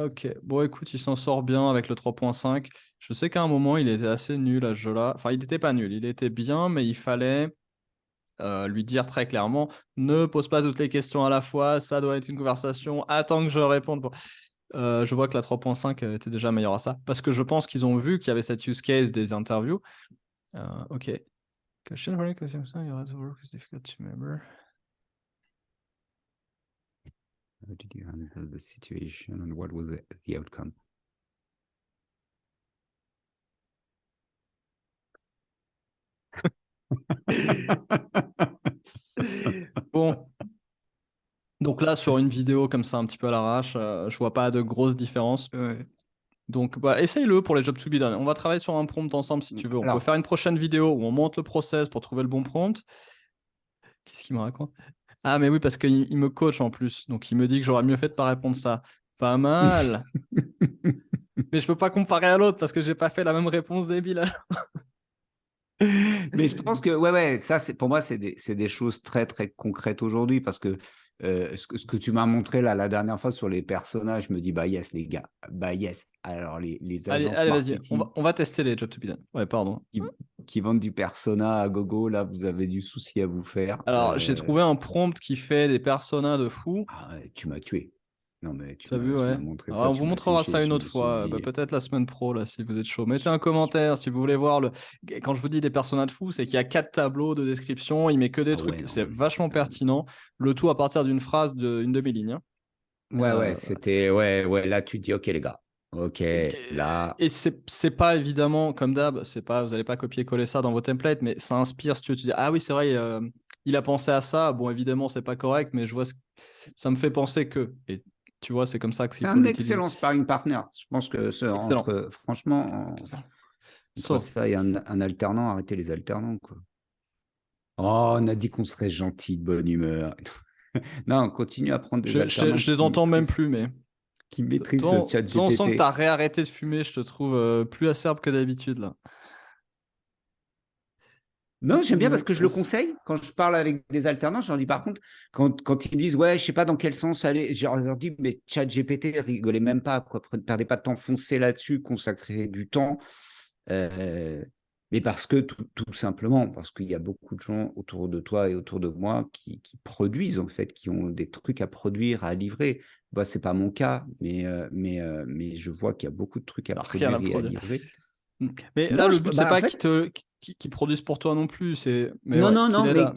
Ok, bon écoute, il s'en sort bien avec le 3.5. Je sais qu'à un moment, il était assez nul à ce jeu-là. Enfin, il n'était pas nul, il était bien, mais il fallait lui dire très clairement, ne pose pas toutes les questions à la fois, ça doit être une conversation, attends que je réponde. Bon. Je vois que la 3.5 était déjà meilleure à ça, parce que je pense qu'ils ont vu qu'il y avait cette use case des interviews. Ok. Question for you, question, you have to work, it's difficult to remember. How did you handle the situation and what was the outcome? Bon, donc là, sur une vidéo comme ça, un petit peu à l'arrache, je vois pas de grosses différences. Ouais. Donc, bah, essaye-le pour les jobs to be done. On va travailler sur un prompt ensemble si tu veux. On peut Alors, faire une prochaine vidéo où on monte le process pour trouver le bon prompt. Qu'est-ce qu'il me raconte? Ah, mais oui, parce qu'il me coach en plus. Donc, il me dit que j'aurais mieux fait de pas répondre ça. Pas mal. Mais je peux pas comparer à l'autre parce que j'ai pas fait la même réponse débile. mais je pense que, ouais, ça, pour moi, c'est des choses très, très concrètes aujourd'hui parce que ce que tu m'as montré là la dernière fois sur les personnages, je me dis, bah yes, les gars, bah yes. Alors, les Allez, agences allez, vas-y. marketing On va tester les jobs to be done. Ouais, pardon. qui, qui vendent du persona à gogo, là, vous avez du souci à vous faire. Alors, j'ai trouvé un prompt qui fait des personas de fou. Ah ouais, tu m'as tué. Non, mais T'as vu, tu ouais. m'as montré Alors, ça, on tu vous m'as montrera séché. ça une Je autre me suis fois, bah, dit, peut-être la semaine pro, là, si vous êtes chaud. Mettez un commentaire si vous voulez voir le. Quand je vous dis des personnages de fou, c'est qu'il y a 4 tableaux de description, il met que des ah ouais, trucs, non, c'est mais vachement pertinent. Le tout à partir d'une phrase d'une demi-ligne, hein. ouais, c'était, ouais, là, tu te dis, ok, les gars, ok, là, Et c'est pas évidemment, comme d'hab, c'est pas, vous allez pas copier-coller ça dans vos templates, mais ça inspire si tu veux, tu dis, ah oui, c'est vrai, il a pensé à ça. Bon, évidemment, c'est pas correct, mais je vois, ça me fait penser que. Et tu vois, c'est comme ça qu'il c'est faut un l'utiliser. excellent sparring partner. Je pense que Excellent. franchement, entre So, ça et un alternant, arrêtez les alternants, quoi. Oh, on a dit qu'on serait gentil, de bonne humeur. Non, on continue à prendre des alternants je les entends même plus, mais qui maîtrisent ce chat toi, on sent que tu GPT. as réarrêté de fumer, je te trouve plus acerbe que d'habitude, là. Non, j'aime bien parce que Donc, je le conseille. Quand je parle avec des alternants, je leur dis par contre, quand ils me disent, ouais, je sais pas dans quel sens aller, je leur dis, mais chat GPT, rigolez même pas, quoi. Perdez pas de temps, foncez là-dessus, consacrez du temps. Euh, mais parce que, tout simplement, parce qu'il y a beaucoup de gens autour de toi et autour de moi qui produisent, en fait, qui ont des trucs à produire, à livrer. Moi, c'est pas mon cas, mais je vois qu'il y a beaucoup de trucs à alors, rien à produire et à produire. livrer. Mais là, Non, le but, c'est en pas fait, qu'ils produisent pour toi non plus, mais non, ouais, non, qu'il non, aide mais à.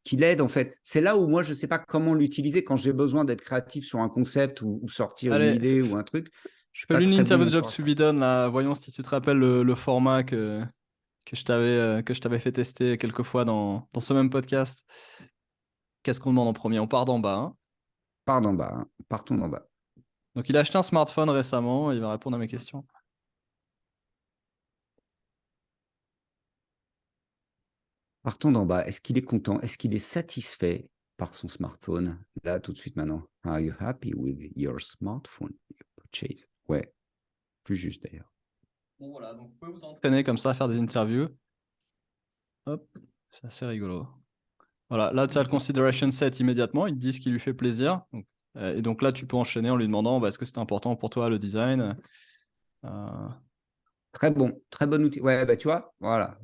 qui l'aide en fait. C'est là où moi, je ne sais pas comment l'utiliser quand j'ai besoin d'être créatif sur un concept ou sortir une Allez, idée ou un truc. Je suis pas fais-lui une très interview bon de Job encore à ça. Subidon, là. Voyons si tu te rappelles le format que je t'avais fait tester quelques fois dans ce même podcast. Qu'est-ce qu'on demande en premier? On part d'en bas, hein. Pars d'en bas, hein. Partons d'en bas. Donc, il a acheté un smartphone récemment, il va répondre à mes questions. Partons d'en bas. Est-ce qu'il est content? Est-ce qu'il est satisfait par son smartphone? Là, tout de suite maintenant. Are you happy with your smartphone purchase? Ouais, plus juste d'ailleurs. Bon, voilà, donc vous pouvez vous entraîner comme ça, faire des interviews. Hop, c'est assez rigolo. Voilà, là, tu as le consideration set immédiatement, il te dit ce qui lui fait plaisir. Donc, et donc là, tu peux enchaîner en lui demandant bah, est-ce que c'est important pour toi le design. Euh, Très bon outil. Ouais, bah tu vois, voilà.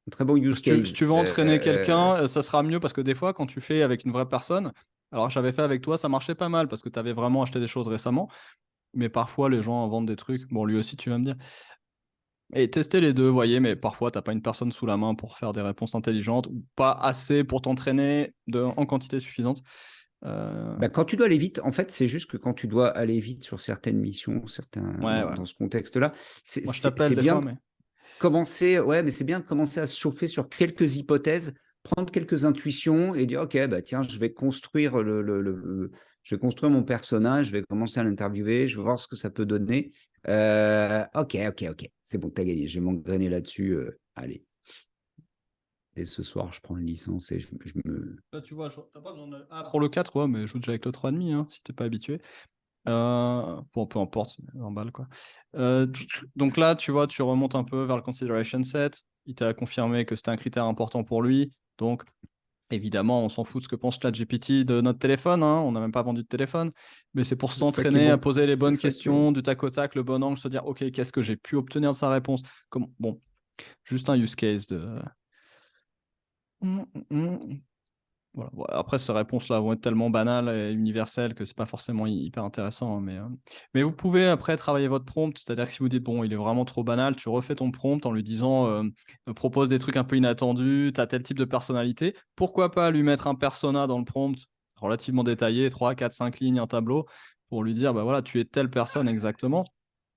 Un très bon use si case. tu veux entraîner quelqu'un, ça sera mieux parce que des fois, quand tu fais avec une vraie personne, alors j'avais fait avec toi, ça marchait pas mal parce que tu avais vraiment acheté des choses récemment, mais parfois les gens vendent des trucs. Bon, lui aussi, tu vas me dire. Et tester les deux, voyez, mais parfois, t'as pas une personne sous la main pour faire des réponses intelligentes ou pas assez pour t'entraîner en quantité suffisante. Bah, quand tu dois aller vite, en fait, c'est juste que quand tu dois aller vite sur certaines missions, Ouais, ouais. dans ce contexte-là, Moi, je t'appelle c'est des bien fois, de mais. commencer, ouais, mais c'est bien de commencer à se chauffer sur quelques hypothèses, prendre quelques intuitions et dire, OK, bah, tiens, je vais construire mon personnage, je vais commencer à l'interviewer, je vais voir ce que ça peut donner. OK, c'est bon, t'as gagné, je vais m'engrainer là-dessus. Allez. Et ce soir, je prends une licence et je me. Là, tu vois, t'as pas besoin de. Ah, pour le 4, ouais, mais joue déjà avec le 3,5, hein, si t'es pas habitué. Bon, peu importe, c'est en balle, quoi. Donc là, tu vois, tu remontes un peu vers le consideration set. Il t'a confirmé que c'était un critère important pour lui. Donc, évidemment, on s'en fout de ce que pense ChatGPT de notre téléphone, hein, on n'a même pas vendu de téléphone, mais c'est pour C'est ça qui est s'entraîner à bon. poser les C'est bonnes ça qui est bon. questions, du tac au tac, le bon angle, se dire, OK, qu'est-ce que j'ai pu obtenir de sa réponse? Bon, juste un use case de... Voilà. Bon, après, ces réponses-là vont être tellement banales et universelles que c'est pas forcément hyper intéressant, hein, mais vous pouvez après travailler votre prompt, c'est-à-dire que si vous dites, bon, il est vraiment trop banal, tu refais ton prompt en lui disant, propose des trucs un peu inattendus, tu as tel type de personnalité. Pourquoi pas lui mettre un persona dans le prompt relativement détaillé, 3, 4, 5 lignes, un tableau, pour lui dire, bah voilà, tu es telle personne exactement.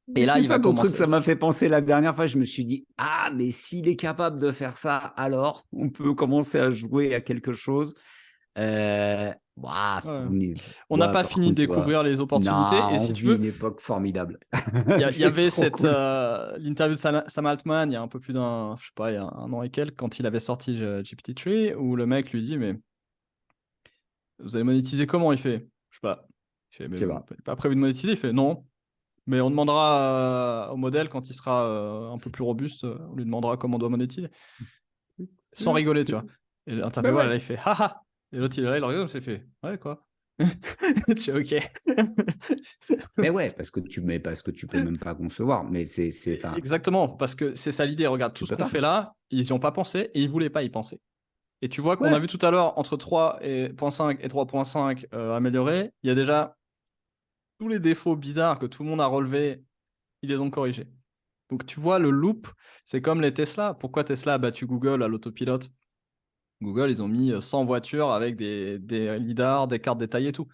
Et Mais là, c'est il va ça ton truc, commencer. ça m'a fait penser la dernière fois, je me suis dit, ah, mais s'il est capable de faire ça, alors on peut commencer à jouer à quelque chose. Ouah, Ouais. On n'a ouais, pas par fini de contre, tu vois, découvrir les non, opportunités. Et on si tu vit veux, une époque formidable. il y C'est avait trop cool. l'interview de Sam Altman il y a un peu plus d'un, je sais pas, il y a un an et quelques, quand il avait sorti GPT-3, où le mec lui dit, mais vous allez monétiser comment? Il fait, je sais pas. Il fait, mais Je sais pas. pas prévu de monétiser? Il fait, non. Mais on demandera au modèle quand il sera un peu plus robuste, on lui demandera comment on doit monétiser. Sans rigoler, tu vois. Et Ben l'intervieweur, ouais. là, il fait, haha. Et l'autre, il est là, il regarde, il fait, ouais, quoi? Je suis OK. Mais ouais, parce que tu peux même pas concevoir. Mais enfin, Exactement, parce que c'est ça l'idée. Regarde, tu tout ce peux qu'on pas. fait là, ils n'y ont pas pensé et ils voulaient pas y penser. Et tu vois qu'on a Ouais. vu tout à l'heure entre 3.5 et 3.5 améliorés, il y a déjà tous les défauts bizarres que tout le monde a relevés, ils les ont corrigés. Donc tu vois, le loop, c'est comme les Tesla. Pourquoi Tesla a battu Google à l'autopilote? Google, ils ont mis 100 voitures avec des lidars, des cartes détaillées et tout.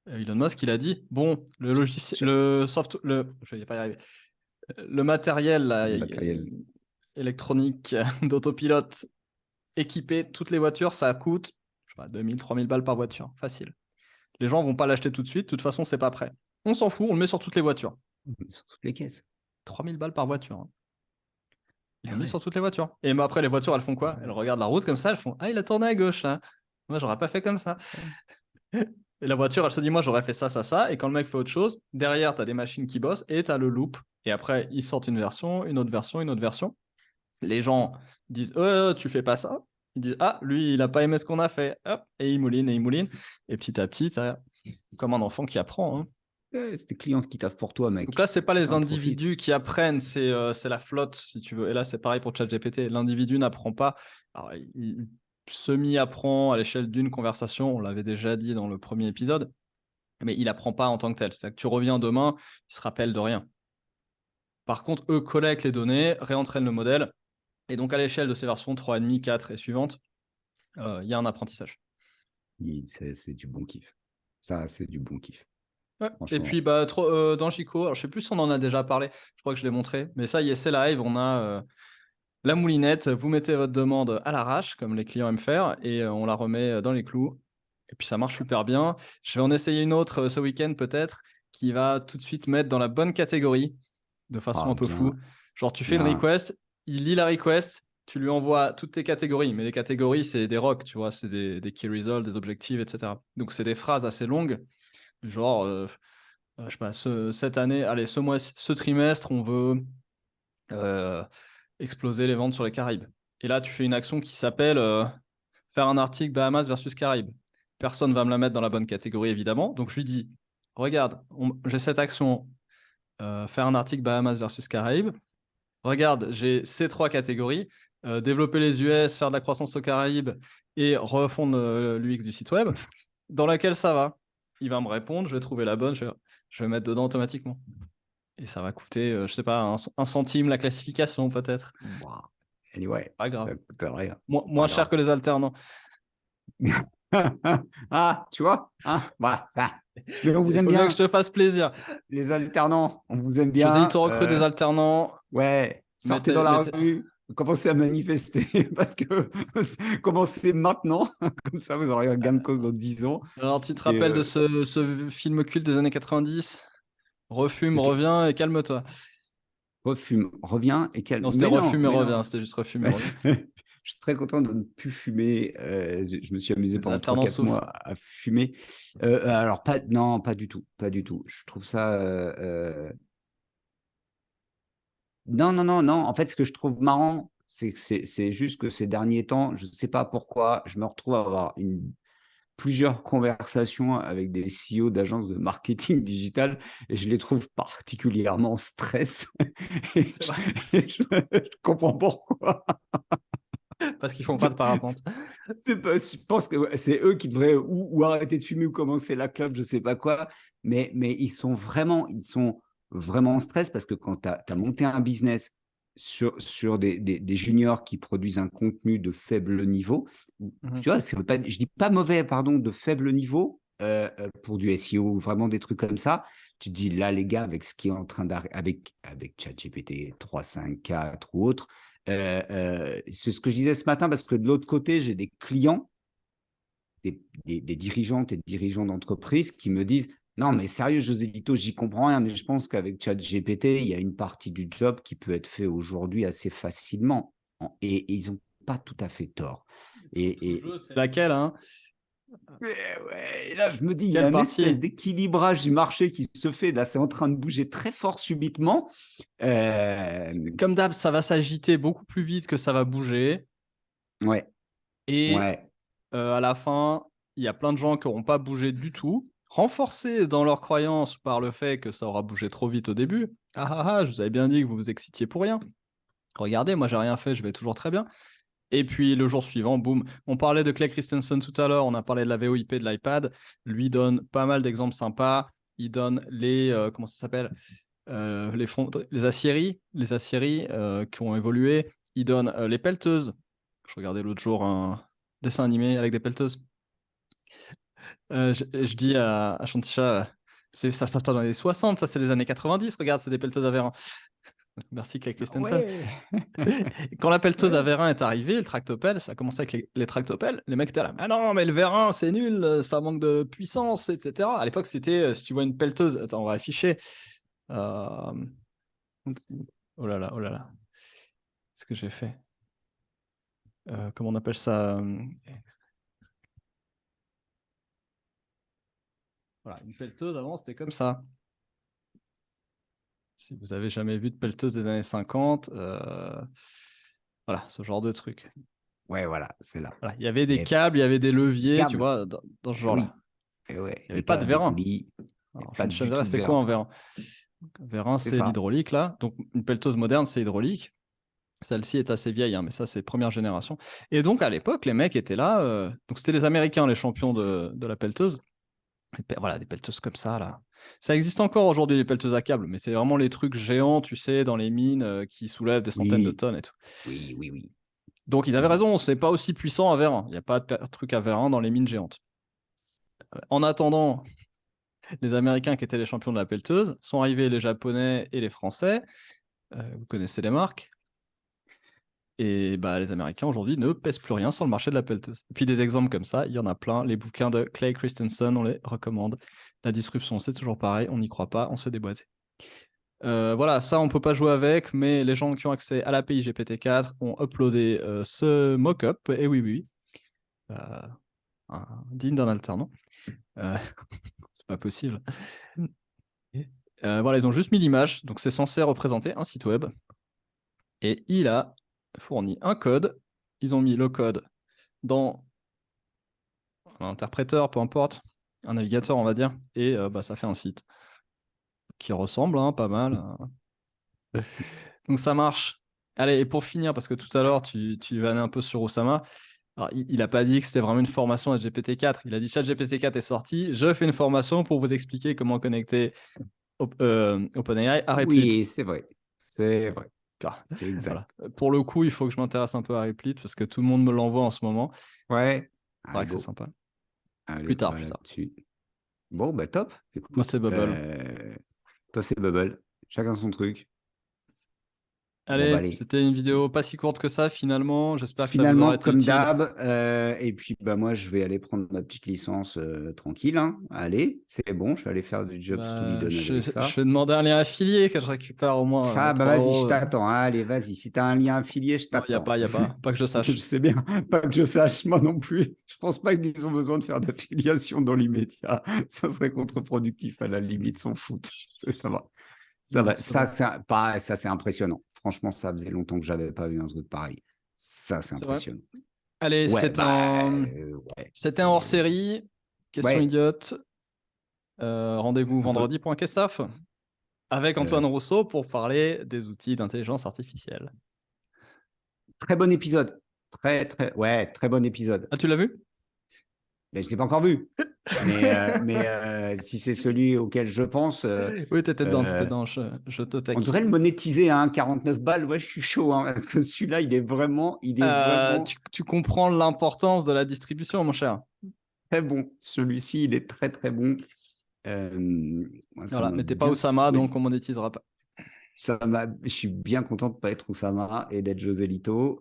Elon Musk, il a dit, bon, le logiciel, le soft, je vais pas y arriver. Le matériel là, Le matériel. électronique d'autopilote équipé toutes les voitures, ça coûte, je sais pas, 2000, 3000 balles par voiture. Facile. Les gens vont pas l'acheter tout de suite. De toute façon, c'est pas prêt. On s'en fout, on le met sur toutes les voitures. Sur toutes les caisses. 3000 balles par voiture, hein. Ils Ah l'ont mis ouais. sur toutes les voitures. Et mais après, les voitures, elles font quoi? Elles regardent la route comme ça, elles font, ah, il a tourné à gauche là. Moi, j'aurais pas fait comme ça. Et la voiture, elle se dit, moi, j'aurais fait ça, ça, ça. Et quand le mec fait autre chose, derrière, tu as des machines qui bossent et tu as le loop. Et après, ils sortent une version, une autre version, une autre version. Les gens disent, tu fais pas ça. Ils disent, ah, lui, il a pas aimé ce qu'on a fait. Hop, et il mouline, et il mouline. Et petit à petit, t'as comme un enfant qui apprend, hein. Ouais, c'est tes clientes qui taffent pour toi, Donc mec. là, c'est pas les Putain, profite. individus qui apprennent, c'est la flotte, si tu veux. Et là, c'est pareil pour ChatGPT. L'individu n'apprend pas. Alors, il semi-apprend à l'échelle d'une conversation. On l'avait déjà dit dans le premier épisode. Mais il apprend pas en tant que tel. C'est-à-dire que tu reviens demain, il se rappelle de rien. Par contre, eux collectent les données, réentraînent le modèle. Et donc, à l'échelle de ces versions 3,5, 4 et suivantes, il y a un apprentissage. C'est du bon kiff. Ça, c'est du bon kiff. Ouais. Et Franchement. puis, dans Chico, alors je sais plus si on en a déjà parlé, je crois que je l'ai montré, mais ça y est, c'est live. On a la moulinette, vous mettez votre demande à l'arrache, comme les clients aiment faire, et on la remet dans les clous. Et puis, ça marche super bien. Je vais en essayer une autre ce week-end, peut-être, qui va tout de suite mettre dans la bonne catégorie, de façon Ah, un peu bien, fou. Genre, tu fais une bien. request, il lit la request, tu lui envoies toutes tes catégories. Mais les catégories, c'est des rocks, tu vois, c'est des key results, des objectifs, etc. Donc, c'est des phrases assez longues, du genre, je sais pas, cette année, allez, ce mois, ce trimestre, on veut exploser les ventes sur les Caraïbes. Et là, tu fais une action qui s'appelle faire un article Bahamas versus Caraïbes. Personne va me la mettre dans la bonne catégorie, évidemment. Donc, je lui dis, regarde, j'ai cette action, faire un article Bahamas versus Caraïbes. Regarde, j'ai ces trois catégories, développer les US, faire de la croissance aux Caraïbes et refondre l'UX du site web, dans laquelle ça va. Il va me répondre, je vais trouver la bonne, je vais mettre dedans automatiquement. Et ça va coûter, je sais pas, un centime la classification peut-être. Wow. Anyway, Pas grave. ça coûte rien. C'est Moins pas cher grave. que les alternants. Ah, tu vois? Hein, voilà. Ça. Mais on vous Il aime faut bien que bien, je te fasse plaisir. les alternants. On vous aime José bien. Lito recrute des alternants. Ouais, sortez dans la Mettez... rue, commencez à manifester parce que commencez maintenant. Comme ça, vous aurez un gain de cause dans 10 ans. Alors, tu te Et rappelles de ce film culte des années 90? Refume, ok, reviens et calme-toi. refume, reviens et calme. Non, c'était Mais non, refume et mais reviens. non. C'était juste refume et reviens. Je suis très content de ne plus fumer. Je me suis amusé Les pendant trois alternants quatre souffrent. mois à fumer. Alors, pas, non, pas du tout. Pas du tout. Je trouve ça. Non, non, non, non. En fait, ce que je trouve marrant, C'est juste que ces derniers temps, je ne sais pas pourquoi, je me retrouve à avoir plusieurs conversations avec des CEO d'agences de marketing digital et je les trouve particulièrement en stress. Et C'est vrai. je comprends pourquoi. Parce qu'ils font pas de parapente. Je pense que c'est eux qui devraient ou arrêter de fumer ou commencer la clope, je ne sais pas quoi. Mais ils sont vraiment en stress parce que quand tu as monté un business sur des juniors qui produisent un contenu de faible niveau, Mhm. tu vois, je ne dis pas mauvais, pardon, de faible niveau pour du SEO ou vraiment des trucs comme ça. Tu te dis là, les gars, avec ce qui est en train d'arriver, avec ChatGPT 3, 5, 4 ou autre, c'est ce que je disais ce matin parce que de l'autre côté, j'ai des clients, des dirigeantes et dirigeants d'entreprise qui me disent non, mais sérieux, José Lito, j'y comprends rien, mais je pense qu'avec ChatGPT, il y a une partie du job qui peut être fait aujourd'hui assez facilement. Et ils n'ont pas tout à fait tort. C'est laquelle, hein? Ouais, et là, je me dis, il y a Quelle une partie? espèce d'équilibrage du marché qui se fait. Là, c'est en train de bouger très fort subitement. Comme d'hab, ça va s'agiter beaucoup plus vite que ça va bouger. Ouais, Et ouais. à la fin, il y a plein de gens qui n'auront pas bougé du tout, renforcés dans leur croyance par le fait que ça aura bougé trop vite au début. Ah ah ah, je vous avais bien dit que vous vous excitiez pour rien. Regardez, moi j'ai rien fait, je vais toujours très bien. Et puis le jour suivant, boum. On parlait de Clay Christensen tout à l'heure, on a parlé de la VoIP de l'iPad. Lui donne pas mal d'exemples sympas. Il donne les comment ça s'appelle les aciéries qui ont évolué. Il donne les pelleteuses. Je regardais l'autre jour un dessin animé avec des pelleteuses. Je dis à Shantisha, ça se passe pas dans les 60, ça c'est les années 90. Regarde, c'est des pelleteuses à vérin. Merci Clay Christensen. Ouais. Quand la pelleteuse à Ouais. vérin est arrivée, le tractopelle, ça a commencé avec les tractopelles. Les mecs étaient là, ah non, mais le vérin, c'est nul, ça manque de puissance, etc. À l'époque, c'était, si tu vois une pelleteuse, attends, on va afficher. Euh, Oh là là, oh là là. Ce que j'ai fait. Comment on appelle ça Voilà, une pelleteuse avant, c'était comme ça. Si vous avez jamais vu de pelleteuse des années 50, voilà, ce genre de truc. Ouais, voilà, c'est là. Voilà, il y avait des Et câbles, il y avait des des leviers, tu câbles. vois, dans ce Eh oui. genre-là. Eh ouais. Il n'y avait Des pas de câbles, des vérin. poulies. Et Alors, je pas me du dirais, tout de c'est quoi un vérin. vérin? Vérin, C'est c'est ça. l'hydraulique, là. Donc, une pelleteuse moderne, c'est hydraulique. Celle-ci est assez vieille, hein, mais ça, c'est première génération. Et donc, à l'époque, les mecs étaient là. Donc, c'était les Américains, les champions de la pelleteuse. Voilà, des pelleteuses comme ça, là. Ça existe encore aujourd'hui, les pelleteuses à câble, mais c'est vraiment les trucs géants, tu sais, dans les mines qui soulèvent des centaines de Oui. tonnes et tout. Oui, oui, oui. Donc, ils avaient Mhm. raison, c'est pas aussi puissant à vérin. Il n'y a pas de truc à vérin dans les mines géantes. En attendant, les Américains qui étaient les champions de la pelleteuse sont arrivés les Japonais et les Français. Vous connaissez les marques. Et bah, les Américains aujourd'hui ne pèsent plus rien sur le marché de la pelleteuse. Et puis des exemples comme ça, il y en a plein. Les bouquins de Clay Christensen, on les recommande. La disruption, c'est toujours pareil, on n'y croit pas, on se fait déboîter. Voilà, ça on peut pas jouer avec, mais les gens qui ont accès à l'API GPT-4 ont uploadé ce mock-up, et oui, oui, digne d'un alternant. Euh, c'est pas possible. Voilà, ils ont juste mis l'image, donc c'est censé représenter un site web. Et il a fourni un code. Ils ont mis le code dans un interpréteur, peu importe, un navigateur, on va dire, et bah, ça fait un site qui ressemble pas mal. Donc ça marche. Allez, et pour finir, parce que tout à l'heure, tu vannais un peu sur Osama. Alors, il n'a pas dit que c'était vraiment une formation à GPT-4. Il a dit ChatGPT-4 est sorti. Je fais une formation pour vous expliquer comment connecter OpenAI à Replit. Oui, c'est vrai. C'est vrai. C'est Voilà. exact. Pour le coup, il faut que je m'intéresse un peu à Replit parce que tout le monde me l'envoie en ce moment. Ouais. C'est vrai Allez, que c'est go. sympa. Allez, Plus on tard, va plus tard. là-dessus. Bon, bah top. Moi, Écoute, c'est Bubble. toi, c'est Bubble. Chacun son truc. Bon, bah Allez, allez. c'était une vidéo pas si courte que ça finalement. J'espère que ça vous aura Finalement, été comme utile. d'hab, et puis bah moi je vais aller prendre ma petite licence tranquille, hein. Allez, c'est bon, je vais aller faire du Jobs to be Bah, done avec je ça. vais demander un lien affilié que je récupère au moins Ça, bah 3 vas-y, je euros. t'attends, hein. Allez, vas-y. Si tu as un lien affilié, je Non, il n'y a t'attends. pas, il n'y a pas. Pas que je Je sache. sais bien, pas que je sache, moi non plus. Je pense pas qu'ils ont besoin de faire d'affiliation dans l'immédiat. Ça serait contre-productif à la limite, s'en foutent. Ça va. Ça Non, va. c'est bon. Ça, c'est impressionnant. Franchement, ça faisait longtemps que j'avais pas vu un truc pareil. Ça, c'est C'est vrai. impressionnant. Allez, Ouais, c'était un, ouais, c'était un hors-série. Question ouais. idiote. Rendez-vous Un peu. vendredi pour un Kestaf avec Euh, Antoine Rousseau pour parler des outils d'intelligence artificielle. Très bon épisode. Très bon épisode. Ah, tu l'as vu? Mais je ne l'ai pas encore vu. Mais si c'est celui auquel je pense, Oui, t'étais dedans, t'étais euh, dedans. Je te on devrait taquine. le monétiser à 49 balles. Ouais, je suis chaud, hein, parce que celui-là, il est vraiment Tu comprends l'importance de la distribution, mon cher. très bon. Celui-ci, il est très, très bon. Moi, ça Voilà, m'a mais t'es pas bien Osama, secoué. donc on monétisera pas. Je suis bien content de ne pas être Oussama et d'être Joselito.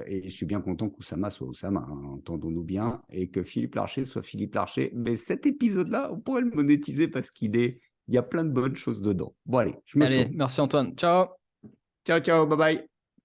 Et je suis bien content qu'Oussama soit Oussama, hein, entendons-nous bien, et que Philippe Larcher soit Philippe Larcher. Mais cet épisode-là, on pourrait le monétiser parce il y a plein de bonnes choses dedans. Bon, allez, je me Allez, sauve. merci Antoine. Ciao! Ciao, ciao, bye bye.